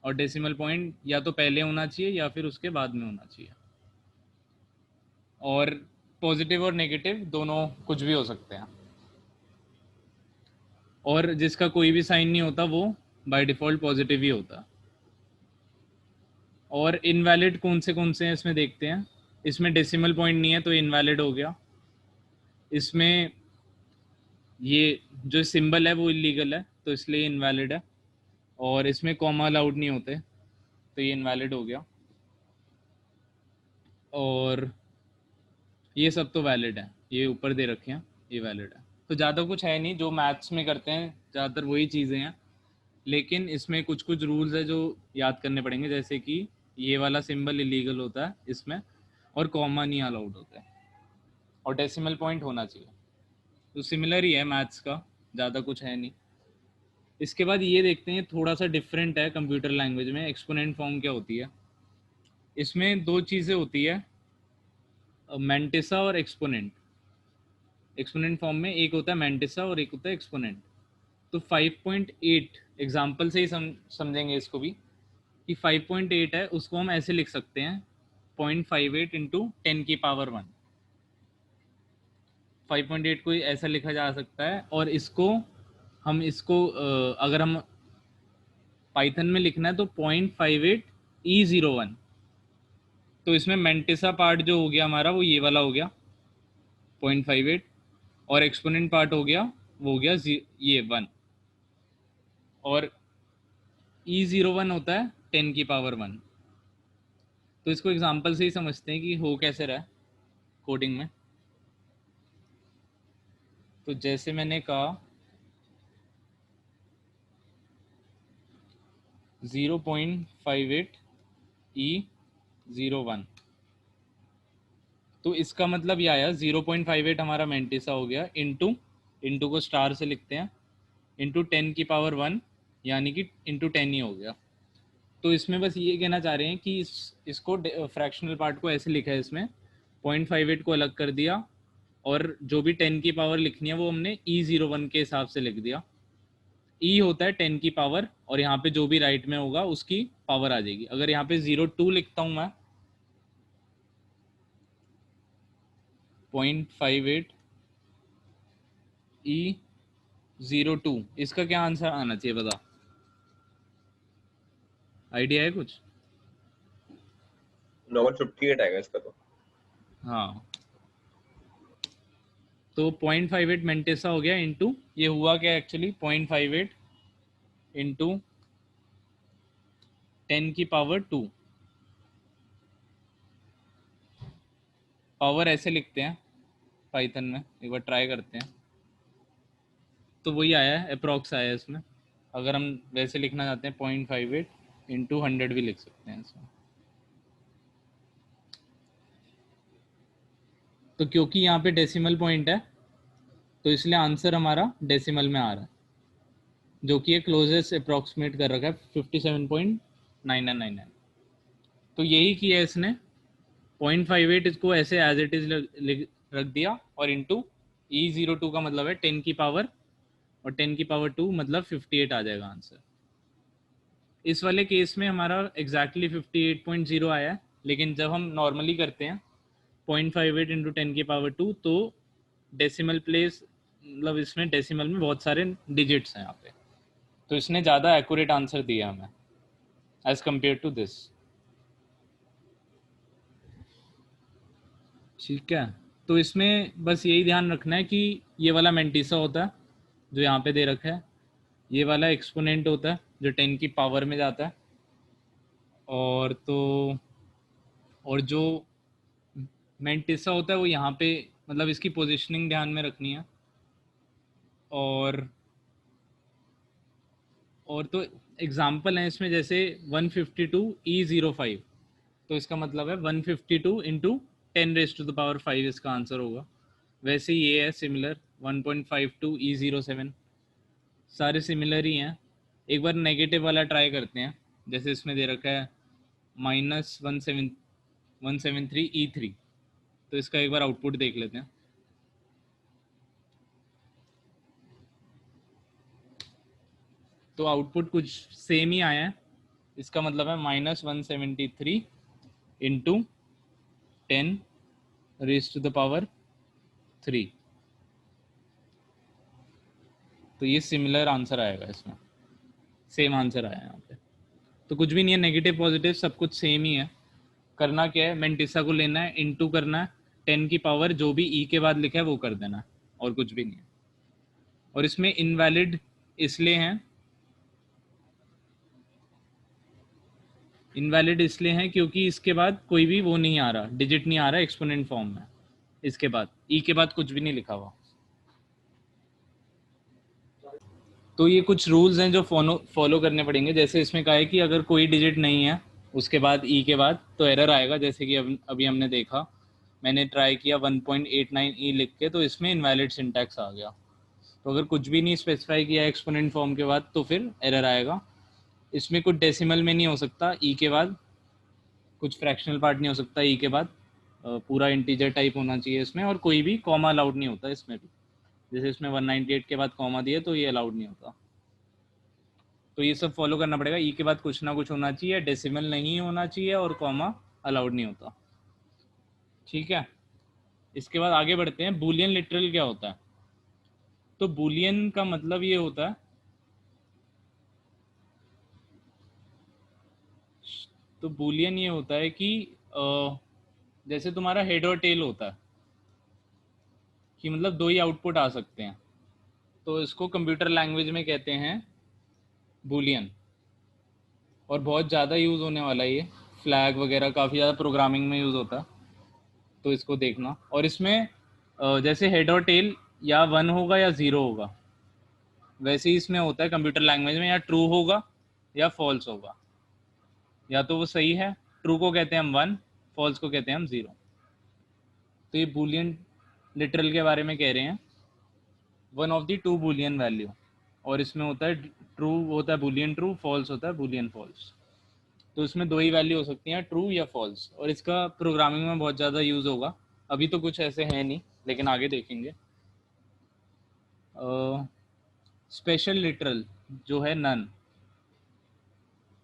और डेसिमल पॉइंट या तो पहले होना चाहिए या फिर उसके बाद में होना चाहिए। और पॉजिटिव और नेगेटिव दोनों कुछ भी हो सकते हैं, और जिसका कोई भी साइन नहीं होता वो बाय डिफ़ॉल्ट पॉजिटिव ही होता। और इनवैलिड कौन से हैं इसमें देखते हैं। इसमें डेसिमल पॉइंट नहीं है तो इनवैलिड हो गया। इसमें ये जो सिंबल है वो इलीगल है तो इसलिए इनवैलिड है, और इसमें कॉमा अलाउड नहीं होते तो ये इनवैलिड हो गया। और ये सब तो वैलिड है, ये ऊपर दे रखे हैं, ये वैलिड है। तो ज़्यादा कुछ है नहीं, जो मैथ्स में करते हैं ज़्यादातर वही चीज़ें हैं, लेकिन इसमें कुछ कुछ रूल्स है जो याद करने पड़ेंगे, जैसे कि ये वाला सिंबल इलीगल होता है इसमें, और कॉमा नहीं अलाउड होता है, और डेसिमल पॉइंट होना चाहिए। तो सिमिलर ही है मैथ्स का, ज़्यादा कुछ है नहीं। इसके बाद ये देखते हैं, थोड़ा सा डिफरेंट है कंप्यूटर लैंग्वेज में, एक्सपोनेंट फॉर्म क्या होती है। इसमें दो चीज़ें होती है, मैंटिसा और एक्सपोनेंट। एक्सपोनेंट फॉर्म में एक होता है मैंटिसा और एक होता है एक्सपोनेंट। तो 5.8 एग्जाम्पल से ही समझेंगे इसको भी, कि 5.8 है, उसको हम ऐसे लिख सकते हैं 0.58 इंटू 10⁻1। 5.8 को ऐसा लिखा जा सकता है, और इसको हम इसको अगर हम पाइथन में लिखना है तो 0.58 E01। तो इसमें मेंटिसा पार्ट जो हो गया हमारा वो ये वाला हो गया 0.58, और एक्सपोनेंट पार्ट हो गया वो हो गया ये 1, और E01 होता है 10⁻1। तो इसको एग्जांपल से ही समझते हैं कि हो कैसे रहा है कोडिंग में। तो जैसे मैंने कहा 0.58E01, तो इसका मतलब ये आया 0.58 हमारा मेंटिसा हो गया, इंटू इंटू को स्टार से लिखते हैं, इंटू 10⁻1, यानी कि इंटू 10 ही हो गया। तो इसमें बस ये कहना चाह रहे हैं कि इसको फ्रैक्शनल पार्ट को ऐसे लिखा है इसमें, 0.58 को अलग कर दिया, और जो भी 10 की पावर लिखनी है वो हमने E01 के हिसाब से लिख दिया। E होता है 10 की पावर, और यहाँ पे जो भी राइट में होगा उसकी पावर आ जाएगी। अगर यहाँ पे 02 लिखता हूँ मैं, 0.58 E02, इसका क्या आंसर आना चाहिए बता, आइडिया है कुछ? नॉर्मल 58 आएगा इसका तो। हाँ, तो 0.58 मेंटेसा हो गया, इंटू ये हुआ क्या एक्चुअली 0.58 इंटू 10⁻2। पावर ऐसे लिखते हैं पाइथन में, एक बार ट्राई करते हैं। तो वही आया है, अप्रॉक्स आया है इसमें। अगर हम वैसे लिखना चाहते हैं 0.58 इंटू 100 भी लिख सकते हैं इसमें। तो क्योंकि यहाँ पे डेसिमल पॉइंट है, तो इसलिए आंसर हमारा डेसिमल में आ रहा है, जो कि एक क्लोजेस्ट अप्रॉक्सीमेट कर रखा है 57.9999। तो यही किया है इसने, 0.58 इसको ऐसे एज इट इज रख दिया, और इंटू E02 का मतलब है 10 की पावर, और 10⁻2 मतलब 58 आ जाएगा आंसर। इस वाले केस में हमारा एग्जैक्टली 58.0 आया है, लेकिन जब हम नॉर्मली करते हैं 0.58 इंटू 10⁻2, तो डेसिमल प्लेस, मतलब इसमें डेसिमल में बहुत सारे डिजिट्स हैं यहाँ पे, तो इसने ज़्यादा एक्यूरेट आंसर दिया हमें एज कम्पेयर टू दिस। ठीक है, तो इसमें बस यही ध्यान रखना है कि ये वाला मेंटिसा होता है जो यहाँ पे दे रखा है, ये वाला एक्सपोनेंट होता है जो 10 की पावर में जाता है, और तो और जो मेंटिसा होता है वो यहाँ पे, मतलब इसकी पोजीशनिंग ध्यान में रखनी है। और तो एग्जाम्पल है इसमें, जैसे 152E05, तो इसका मतलब है 152 इंटू 10⁻5 इसका आंसर होगा। वैसे ये है सिमिलर 1.52E07, सारे सिमिलर ही हैं। एक बार नेगेटिव वाला ट्राई करते हैं, जैसे इसमें दे रखा है -173E3, तो इसका एक बार आउटपुट देख लेते हैं। तो आउटपुट कुछ सेम ही आया है, इसका मतलब है -173 इंटू 10⁻3। तो ये सिमिलर आंसर आएगा, इसमें सेम आंसर आया यहाँ पे। तो कुछ भी नहीं है, नेगेटिव पॉजिटिव सब कुछ सेम ही है। करना क्या है, मेंटिसा को लेना है, इनटू करना है, 10 की पावर जो भी ई के बाद लिखा है वो कर देना है, और कुछ भी नहीं है। और इसमें इनवैलिड इसलिए हैं इनवैलिड इसलिए है क्योंकि इसके बाद कोई भी वो नहीं आ रहा, डिजिट नहीं आ रहा एक्सपोनेंट फॉर्म में। इसके बाद ई के बाद कुछ भी नहीं लिखा हुआ। तो ये कुछ रूल्स हैं जो फॉलो करने पड़ेंगे। जैसे इसमें कहा है कि अगर कोई डिजिट नहीं है उसके बाद ई के बाद तो एरर आएगा। जैसे कि अभी हमने देखा, मैंने ट्राई किया 1.89 ई लिख के, तो इसमें इनवैलिड सिंटैक्स आ गया। तो अगर कुछ भी नहीं स्पेसिफाई किया एक्सपोनेंट फॉर्म के बाद तो फिर एरर आएगा। इसमें कुछ डेसिमल में नहीं हो सकता ई के बाद, कुछ फ्रैक्शनल पार्ट नहीं हो सकता ई के बाद, पूरा इंटीजर टाइप होना चाहिए इसमें, और कोई भी कॉमा अलाउड नहीं होता इसमें भी। जैसे इसमें 198 के बाद कॉमा दिए तो ये अलाउड नहीं होता। तो ये सब फॉलो करना पड़ेगा। ई के बाद कुछ ना कुछ होना चाहिए, डेसिमल नहीं होना चाहिए, और कॉमा अलाउड नहीं होता। ठीक है, इसके बाद आगे बढ़ते हैं। बूलियन लिटरल क्या होता है? तो बूलियन का मतलब ये होता है, तो बूलियन ये होता है कि जैसे तुम्हारा हेड और टेल होता है कि मतलब दो ही आउटपुट आ सकते हैं, तो इसको कंप्यूटर लैंग्वेज में कहते हैं बूलियन। और बहुत ज़्यादा यूज़ होने वाला है ये, फ्लैग वगैरह काफ़ी ज़्यादा प्रोग्रामिंग में यूज़ होता है, तो इसको देखना। और इसमें जैसे हेड और टेल या 1 होगा या 0 होगा, वैसे ही इसमें होता है कंप्यूटर लैंग्वेज में, या ट्रू होगा या फॉल्स होगा। या तो वो सही है, ट्रू को कहते हैं हम 1, फॉल्स को कहते हैं हम 0। तो ये बूलियन लिटरल के बारे में कह रहे हैं, one of the two Boolean value. और इसमें होता है ट्रू होता है बूलियन ट्रू, फॉल्स होता है बूलियन फॉल्स। तो इसमें दो ही वैल्यू हो सकती हैं, ट्रू या फॉल्स। और इसका प्रोग्रामिंग में बहुत ज़्यादा यूज़ होगा। अभी तो कुछ ऐसे है नहीं, लेकिन आगे देखेंगे। स्पेशल लिटरल जो है नन,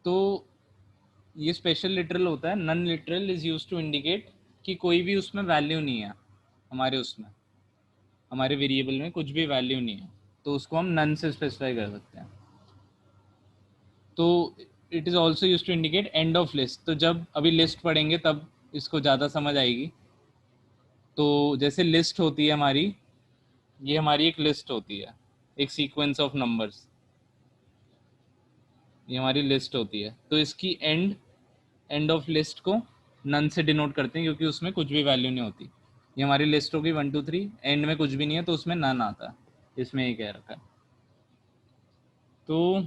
तो ये स्पेशल लिटरल होता है। None literal is use to indicate कि कोई भी उसमें वैल्यू नहीं है, हमारे वेरिएबल में कुछ भी वैल्यू नहीं है, तो उसको हम नन से स्पेसिफाई कर सकते हैं। तो it is also use to indicate end of list. तो जब अभी लिस्ट पढ़ेंगे तब इसको ज़्यादा समझ आएगी। तो जैसे लिस्ट होती है हमारी, ये हमारी एक लिस्ट होती है, एक सीक्वेंस ऑफ नंबर्स, ये हमारी लिस्ट होती है। तो इसकी एंड ऑफ लिस्ट को नन से डिनोट करते हैं, क्योंकि उसमें कुछ भी वैल्यू नहीं होती। ये हमारी लिस्ट होगी 1 2 3, एंड में कुछ भी नहीं है तो उसमें नन आता है, इसमें ये कह रखा है। तो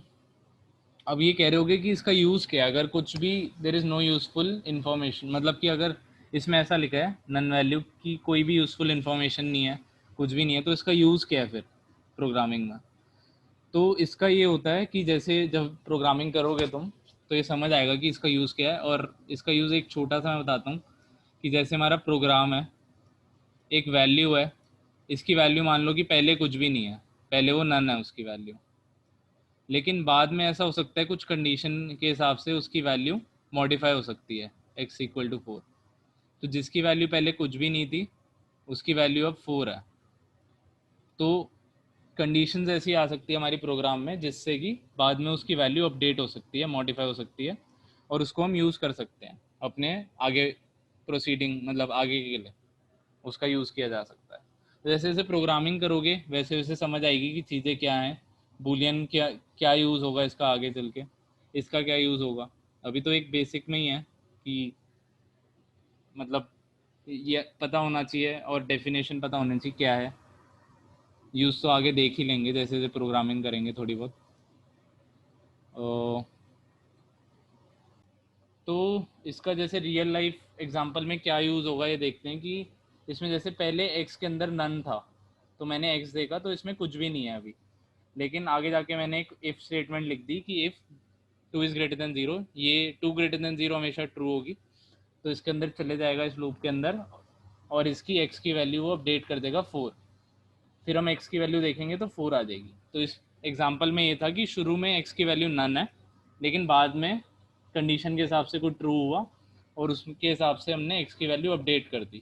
अब ये कह रहे होगे कि इसका यूज़ क्या है। अगर कुछ भी there is no useful information, मतलब कि अगर इसमें ऐसा लिखा है नन वैल्यू की कोई भी यूज़फुल इन्फॉर्मेशन नहीं है, कुछ भी नहीं है, तो इसका यूज़ क्या है फिर प्रोग्रामिंग में? तो इसका ये होता है कि जैसे जब प्रोग्रामिंग करोगे तुम, तो ये समझ आएगा कि इसका यूज़ क्या है। और इसका यूज़ एक छोटा सा मैं बताता हूँ कि जैसे हमारा प्रोग्राम है, एक वैल्यू है, इसकी वैल्यू मान लो कि पहले कुछ भी नहीं है, पहले वो नन है उसकी वैल्यू, लेकिन बाद में ऐसा हो सकता है कुछ कंडीशन के हिसाब से उसकी वैल्यू मॉडिफाई हो सकती है, x इक्वल टू 4। तो जिसकी वैल्यू पहले कुछ भी नहीं थी उसकी वैल्यू अब 4 है। तो कंडीशंस ऐसी आ सकती है हमारी प्रोग्राम में जिससे कि बाद में उसकी वैल्यू अपडेट हो सकती है, मॉडिफाई हो सकती है, और उसको हम यूज़ कर सकते हैं अपने आगे प्रोसीडिंग, मतलब आगे के लिए उसका यूज़ किया जा सकता है। तो जैसे जैसे प्रोग्रामिंग करोगे वैसे वैसे समझ आएगी कि चीज़ें क्या हैं, बूलियन क्या क्या यूज़ होगा इसका आगे चल के, इसका क्या यूज़ होगा। अभी तो एक बेसिक में ही है कि मतलब ये पता होना चाहिए और डेफिनेशन पता होनी चाहिए क्या है। यूज़ तो आगे देख ही लेंगे जैसे जैसे प्रोग्रामिंग करेंगे थोड़ी बहुत। तो इसका जैसे रियल लाइफ एग्जांपल में क्या यूज़ होगा ये देखते हैं कि इसमें जैसे पहले x के अंदर नन था, तो मैंने x देखा तो इसमें कुछ भी नहीं है अभी, लेकिन आगे जाके मैंने एक इफ़ स्टेटमेंट लिख दी कि इफ़ 2 इज़ ग्रेटर देन 0, ये 2 ग्रेटर देन 0 हमेशा ट्रू होगी, तो इसके अंदर चले जाएगा इस लूप के अंदर, और इसकी x की वैल्यू वो अपडेट कर देगा 4। फिर हम x की वैल्यू देखेंगे तो 4 आ जाएगी। तो इस एग्जांपल में ये था कि शुरू में x की वैल्यू नन है, लेकिन बाद में कंडीशन के हिसाब से कोई ट्रू हुआ और उसके हिसाब से हमने x की वैल्यू अपडेट कर दी,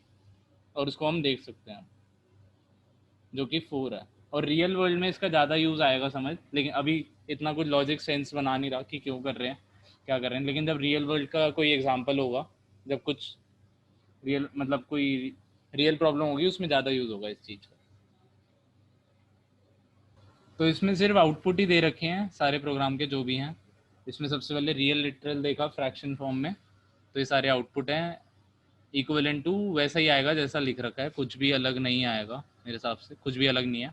और उसको हम देख सकते हैं जो कि 4 है। और रियल वर्ल्ड में इसका ज़्यादा यूज़ आएगा समझ, लेकिन अभी इतना कुछ लॉजिक सेंस बना नहीं रहा कि क्यों कर रहे हैं क्या कर रहे हैं। लेकिन जब रियल वर्ल्ड का कोई एग्जांपल होगा, जब कुछ रियल मतलब कोई रियल प्रॉब्लम होगी, उसमें ज़्यादा यूज़ होगा इस चीज़ का। तो इसमें सिर्फ आउटपुट ही दे रखे हैं सारे प्रोग्राम के जो भी हैं, इसमें सबसे पहले रियल लिटरल देखा फ्रैक्शन फॉर्म में, तो ये सारे आउटपुट हैं इक्विवेलेंट टू वैसा ही आएगा जैसा लिख रखा है, कुछ भी अलग नहीं आएगा मेरे हिसाब से, कुछ भी अलग नहीं है।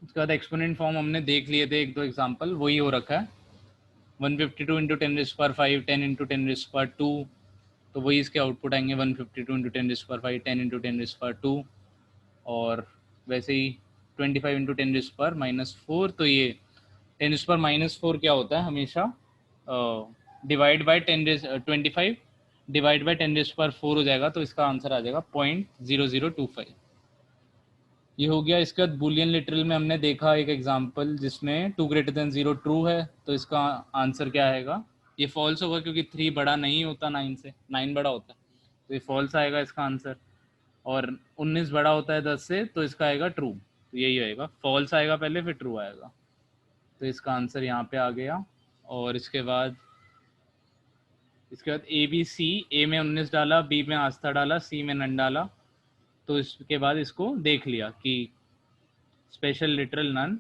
उसके बाद एक्सपोनेंट फॉर्म हमने देख लिए थे एक दो एग्जांपल, वही हो रखा है 152 इंटू 10⁵, 10 इंटू 10⁵2, तो वही इसके आउटपुट आएंगे 152 इंटू 10⁵, 10 इंटू 10⁵2, और वैसे ही 25 इंटू 10⁻⁻4, तो ये 10⁻⁻4 क्या होता है हमेशा डिवाइड बाय 25 डिवाइड बाय 10⁻4 हो जाएगा, तो इसका आंसर आ जाएगा 0.0025। ये हो गया। इसके बाद बुलियन लिटरल में हमने देखा एक एग्जांपल जिसमें 2 > 0 ट्रू है, तो इसका आंसर क्या आएगा, ये फॉल्स होगा क्योंकि 3 बड़ा नहीं होता 9 से, 9 बड़ा होता है, तो ये फॉल्स आएगा इसका आंसर, और 19 बड़ा होता है 10 से, तो इसका आएगा ट्रू, तो यही आएगा, फॉल्स आएगा पहले फिर ट्रू आएगा, तो इसका आंसर यहाँ पे आ गया। और इसके बाद ए बी सी, ए में 19 डाला, बी में आस्था डाला, सी में नन डाला, तो इसके बाद इसको देख लिया कि स्पेशल लिटरल नन,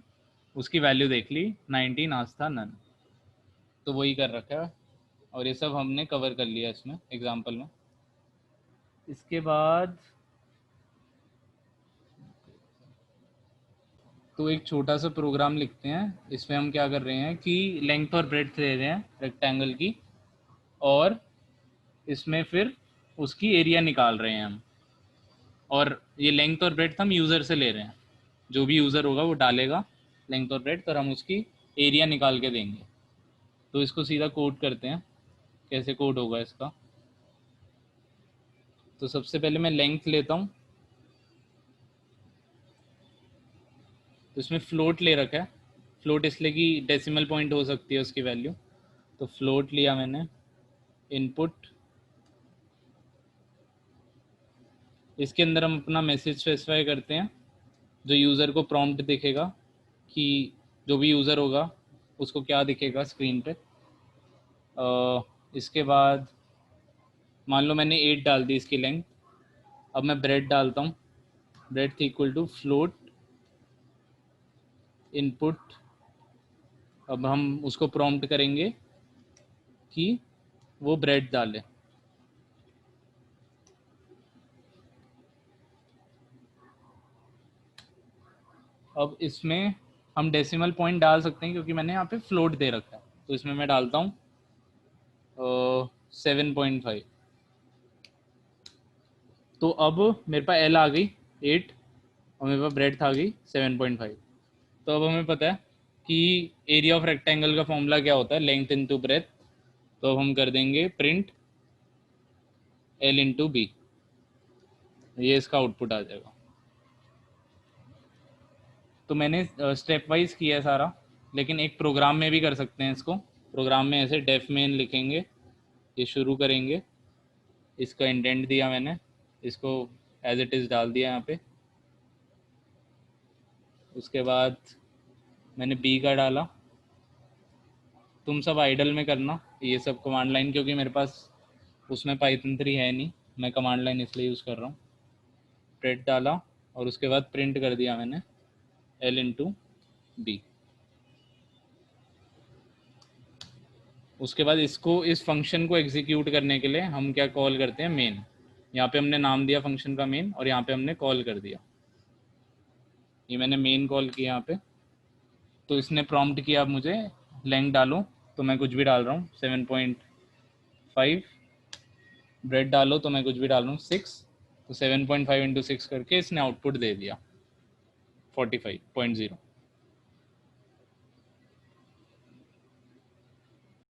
उसकी वैल्यू देख ली 19 आस्था नन, तो वही कर रखा है, और ये सब हमने कवर कर लिया इसमें एग्जाम्पल में। इसके बाद तो एक छोटा सा प्रोग्राम लिखते हैं, इसमें हम क्या कर रहे हैं कि लेंथ और ब्रेड्थ ले रहे हैं रेक्टेंगल की, और इसमें फिर उसकी एरिया निकाल रहे हैं हम, और ये लेंथ और ब्रेड्थ हम यूज़र से ले रहे हैं, जो भी यूज़र होगा वो डालेगा लेंथ और ब्रेड्थ, और हम उसकी एरिया निकाल के देंगे। तो इसको सीधा कोड करते हैं, कैसे कोड होगा इसका। तो सबसे पहले मैं लेंथ लेता हूँ, तो इसमें फ्लोट ले रखा है, फ्लोट इसलिए कि डेसिमल पॉइंट हो सकती है उसकी वैल्यू, तो फ्लोट लिया मैंने। इनपुट, इसके अंदर हम अपना मैसेज स्पेसिफाई करते हैं, जो यूज़र को प्रॉम्प्ट दिखेगा कि जो भी यूज़र होगा उसको क्या दिखेगा स्क्रीन पे। इसके बाद मान लो मैंने 8 डाल दी इसकी लेंथ, अब मैं ब्रेड डालता हूँ, bread equal to float input, अब हम उसको प्रॉम्प्ट करेंगे कि वो ब्रेड डाले। अब इसमें हम डेसिमल पॉइंट डाल सकते हैं क्योंकि मैंने यहाँ पे फ्लोट दे रखा है, तो इसमें मैं डालता हूँ 7.5। तो अब मेरे पास एल आ गई 8 और मेरे पास ब्रेड्थ आ गई 7.5। तो अब हमें पता है कि एरिया ऑफ रेक्टेंगल का फॉर्मूला क्या होता है, लेंथ इनटू ब्रेड्थ, तो अब हम कर देंगे प्रिंट एल इंटू बी, ये इसका आउटपुट आ जाएगा। तो मैंने स्टेप वाइज किया है सारा, लेकिन एक प्रोग्राम में भी कर सकते हैं इसको। प्रोग्राम में ऐसे डेफ मेन लिखेंगे, ये शुरू करेंगे, इसका इंडेंट दिया मैंने, इसको एज इट इज़ डाल दिया यहाँ पे। उसके बाद मैंने बी का डाला, तुम सब आइडल में करना ये सब कमांड लाइन, क्योंकि मेरे पास उसमें पाइथन 3 है नहीं, मैं कमांड लाइन इसलिए यूज़ कर रहा हूँ। प्रिंट डाला और उसके बाद प्रिंट कर दिया मैंने एल इंटू बी। उसके बाद इसको, इस फंक्शन को एग्जीक्यूट करने के लिए हम क्या कॉल करते हैं, मेन। यहाँ पे हमने नाम दिया फंक्शन का मेन, और यहाँ पे हमने कॉल कर दिया, ये मैंने मेन कॉल किया यहाँ पे। तो इसने प्रॉम्प्ट किया अब मुझे लेंथ डालो, तो मैं कुछ भी डाल रहा हूँ 7.5, ब्रेड डालो तो मैं कुछ भी डाल रहा हूँ 6, तो 7.5 इंटू 6 करके इसने आउटपुट दे दिया 45.0।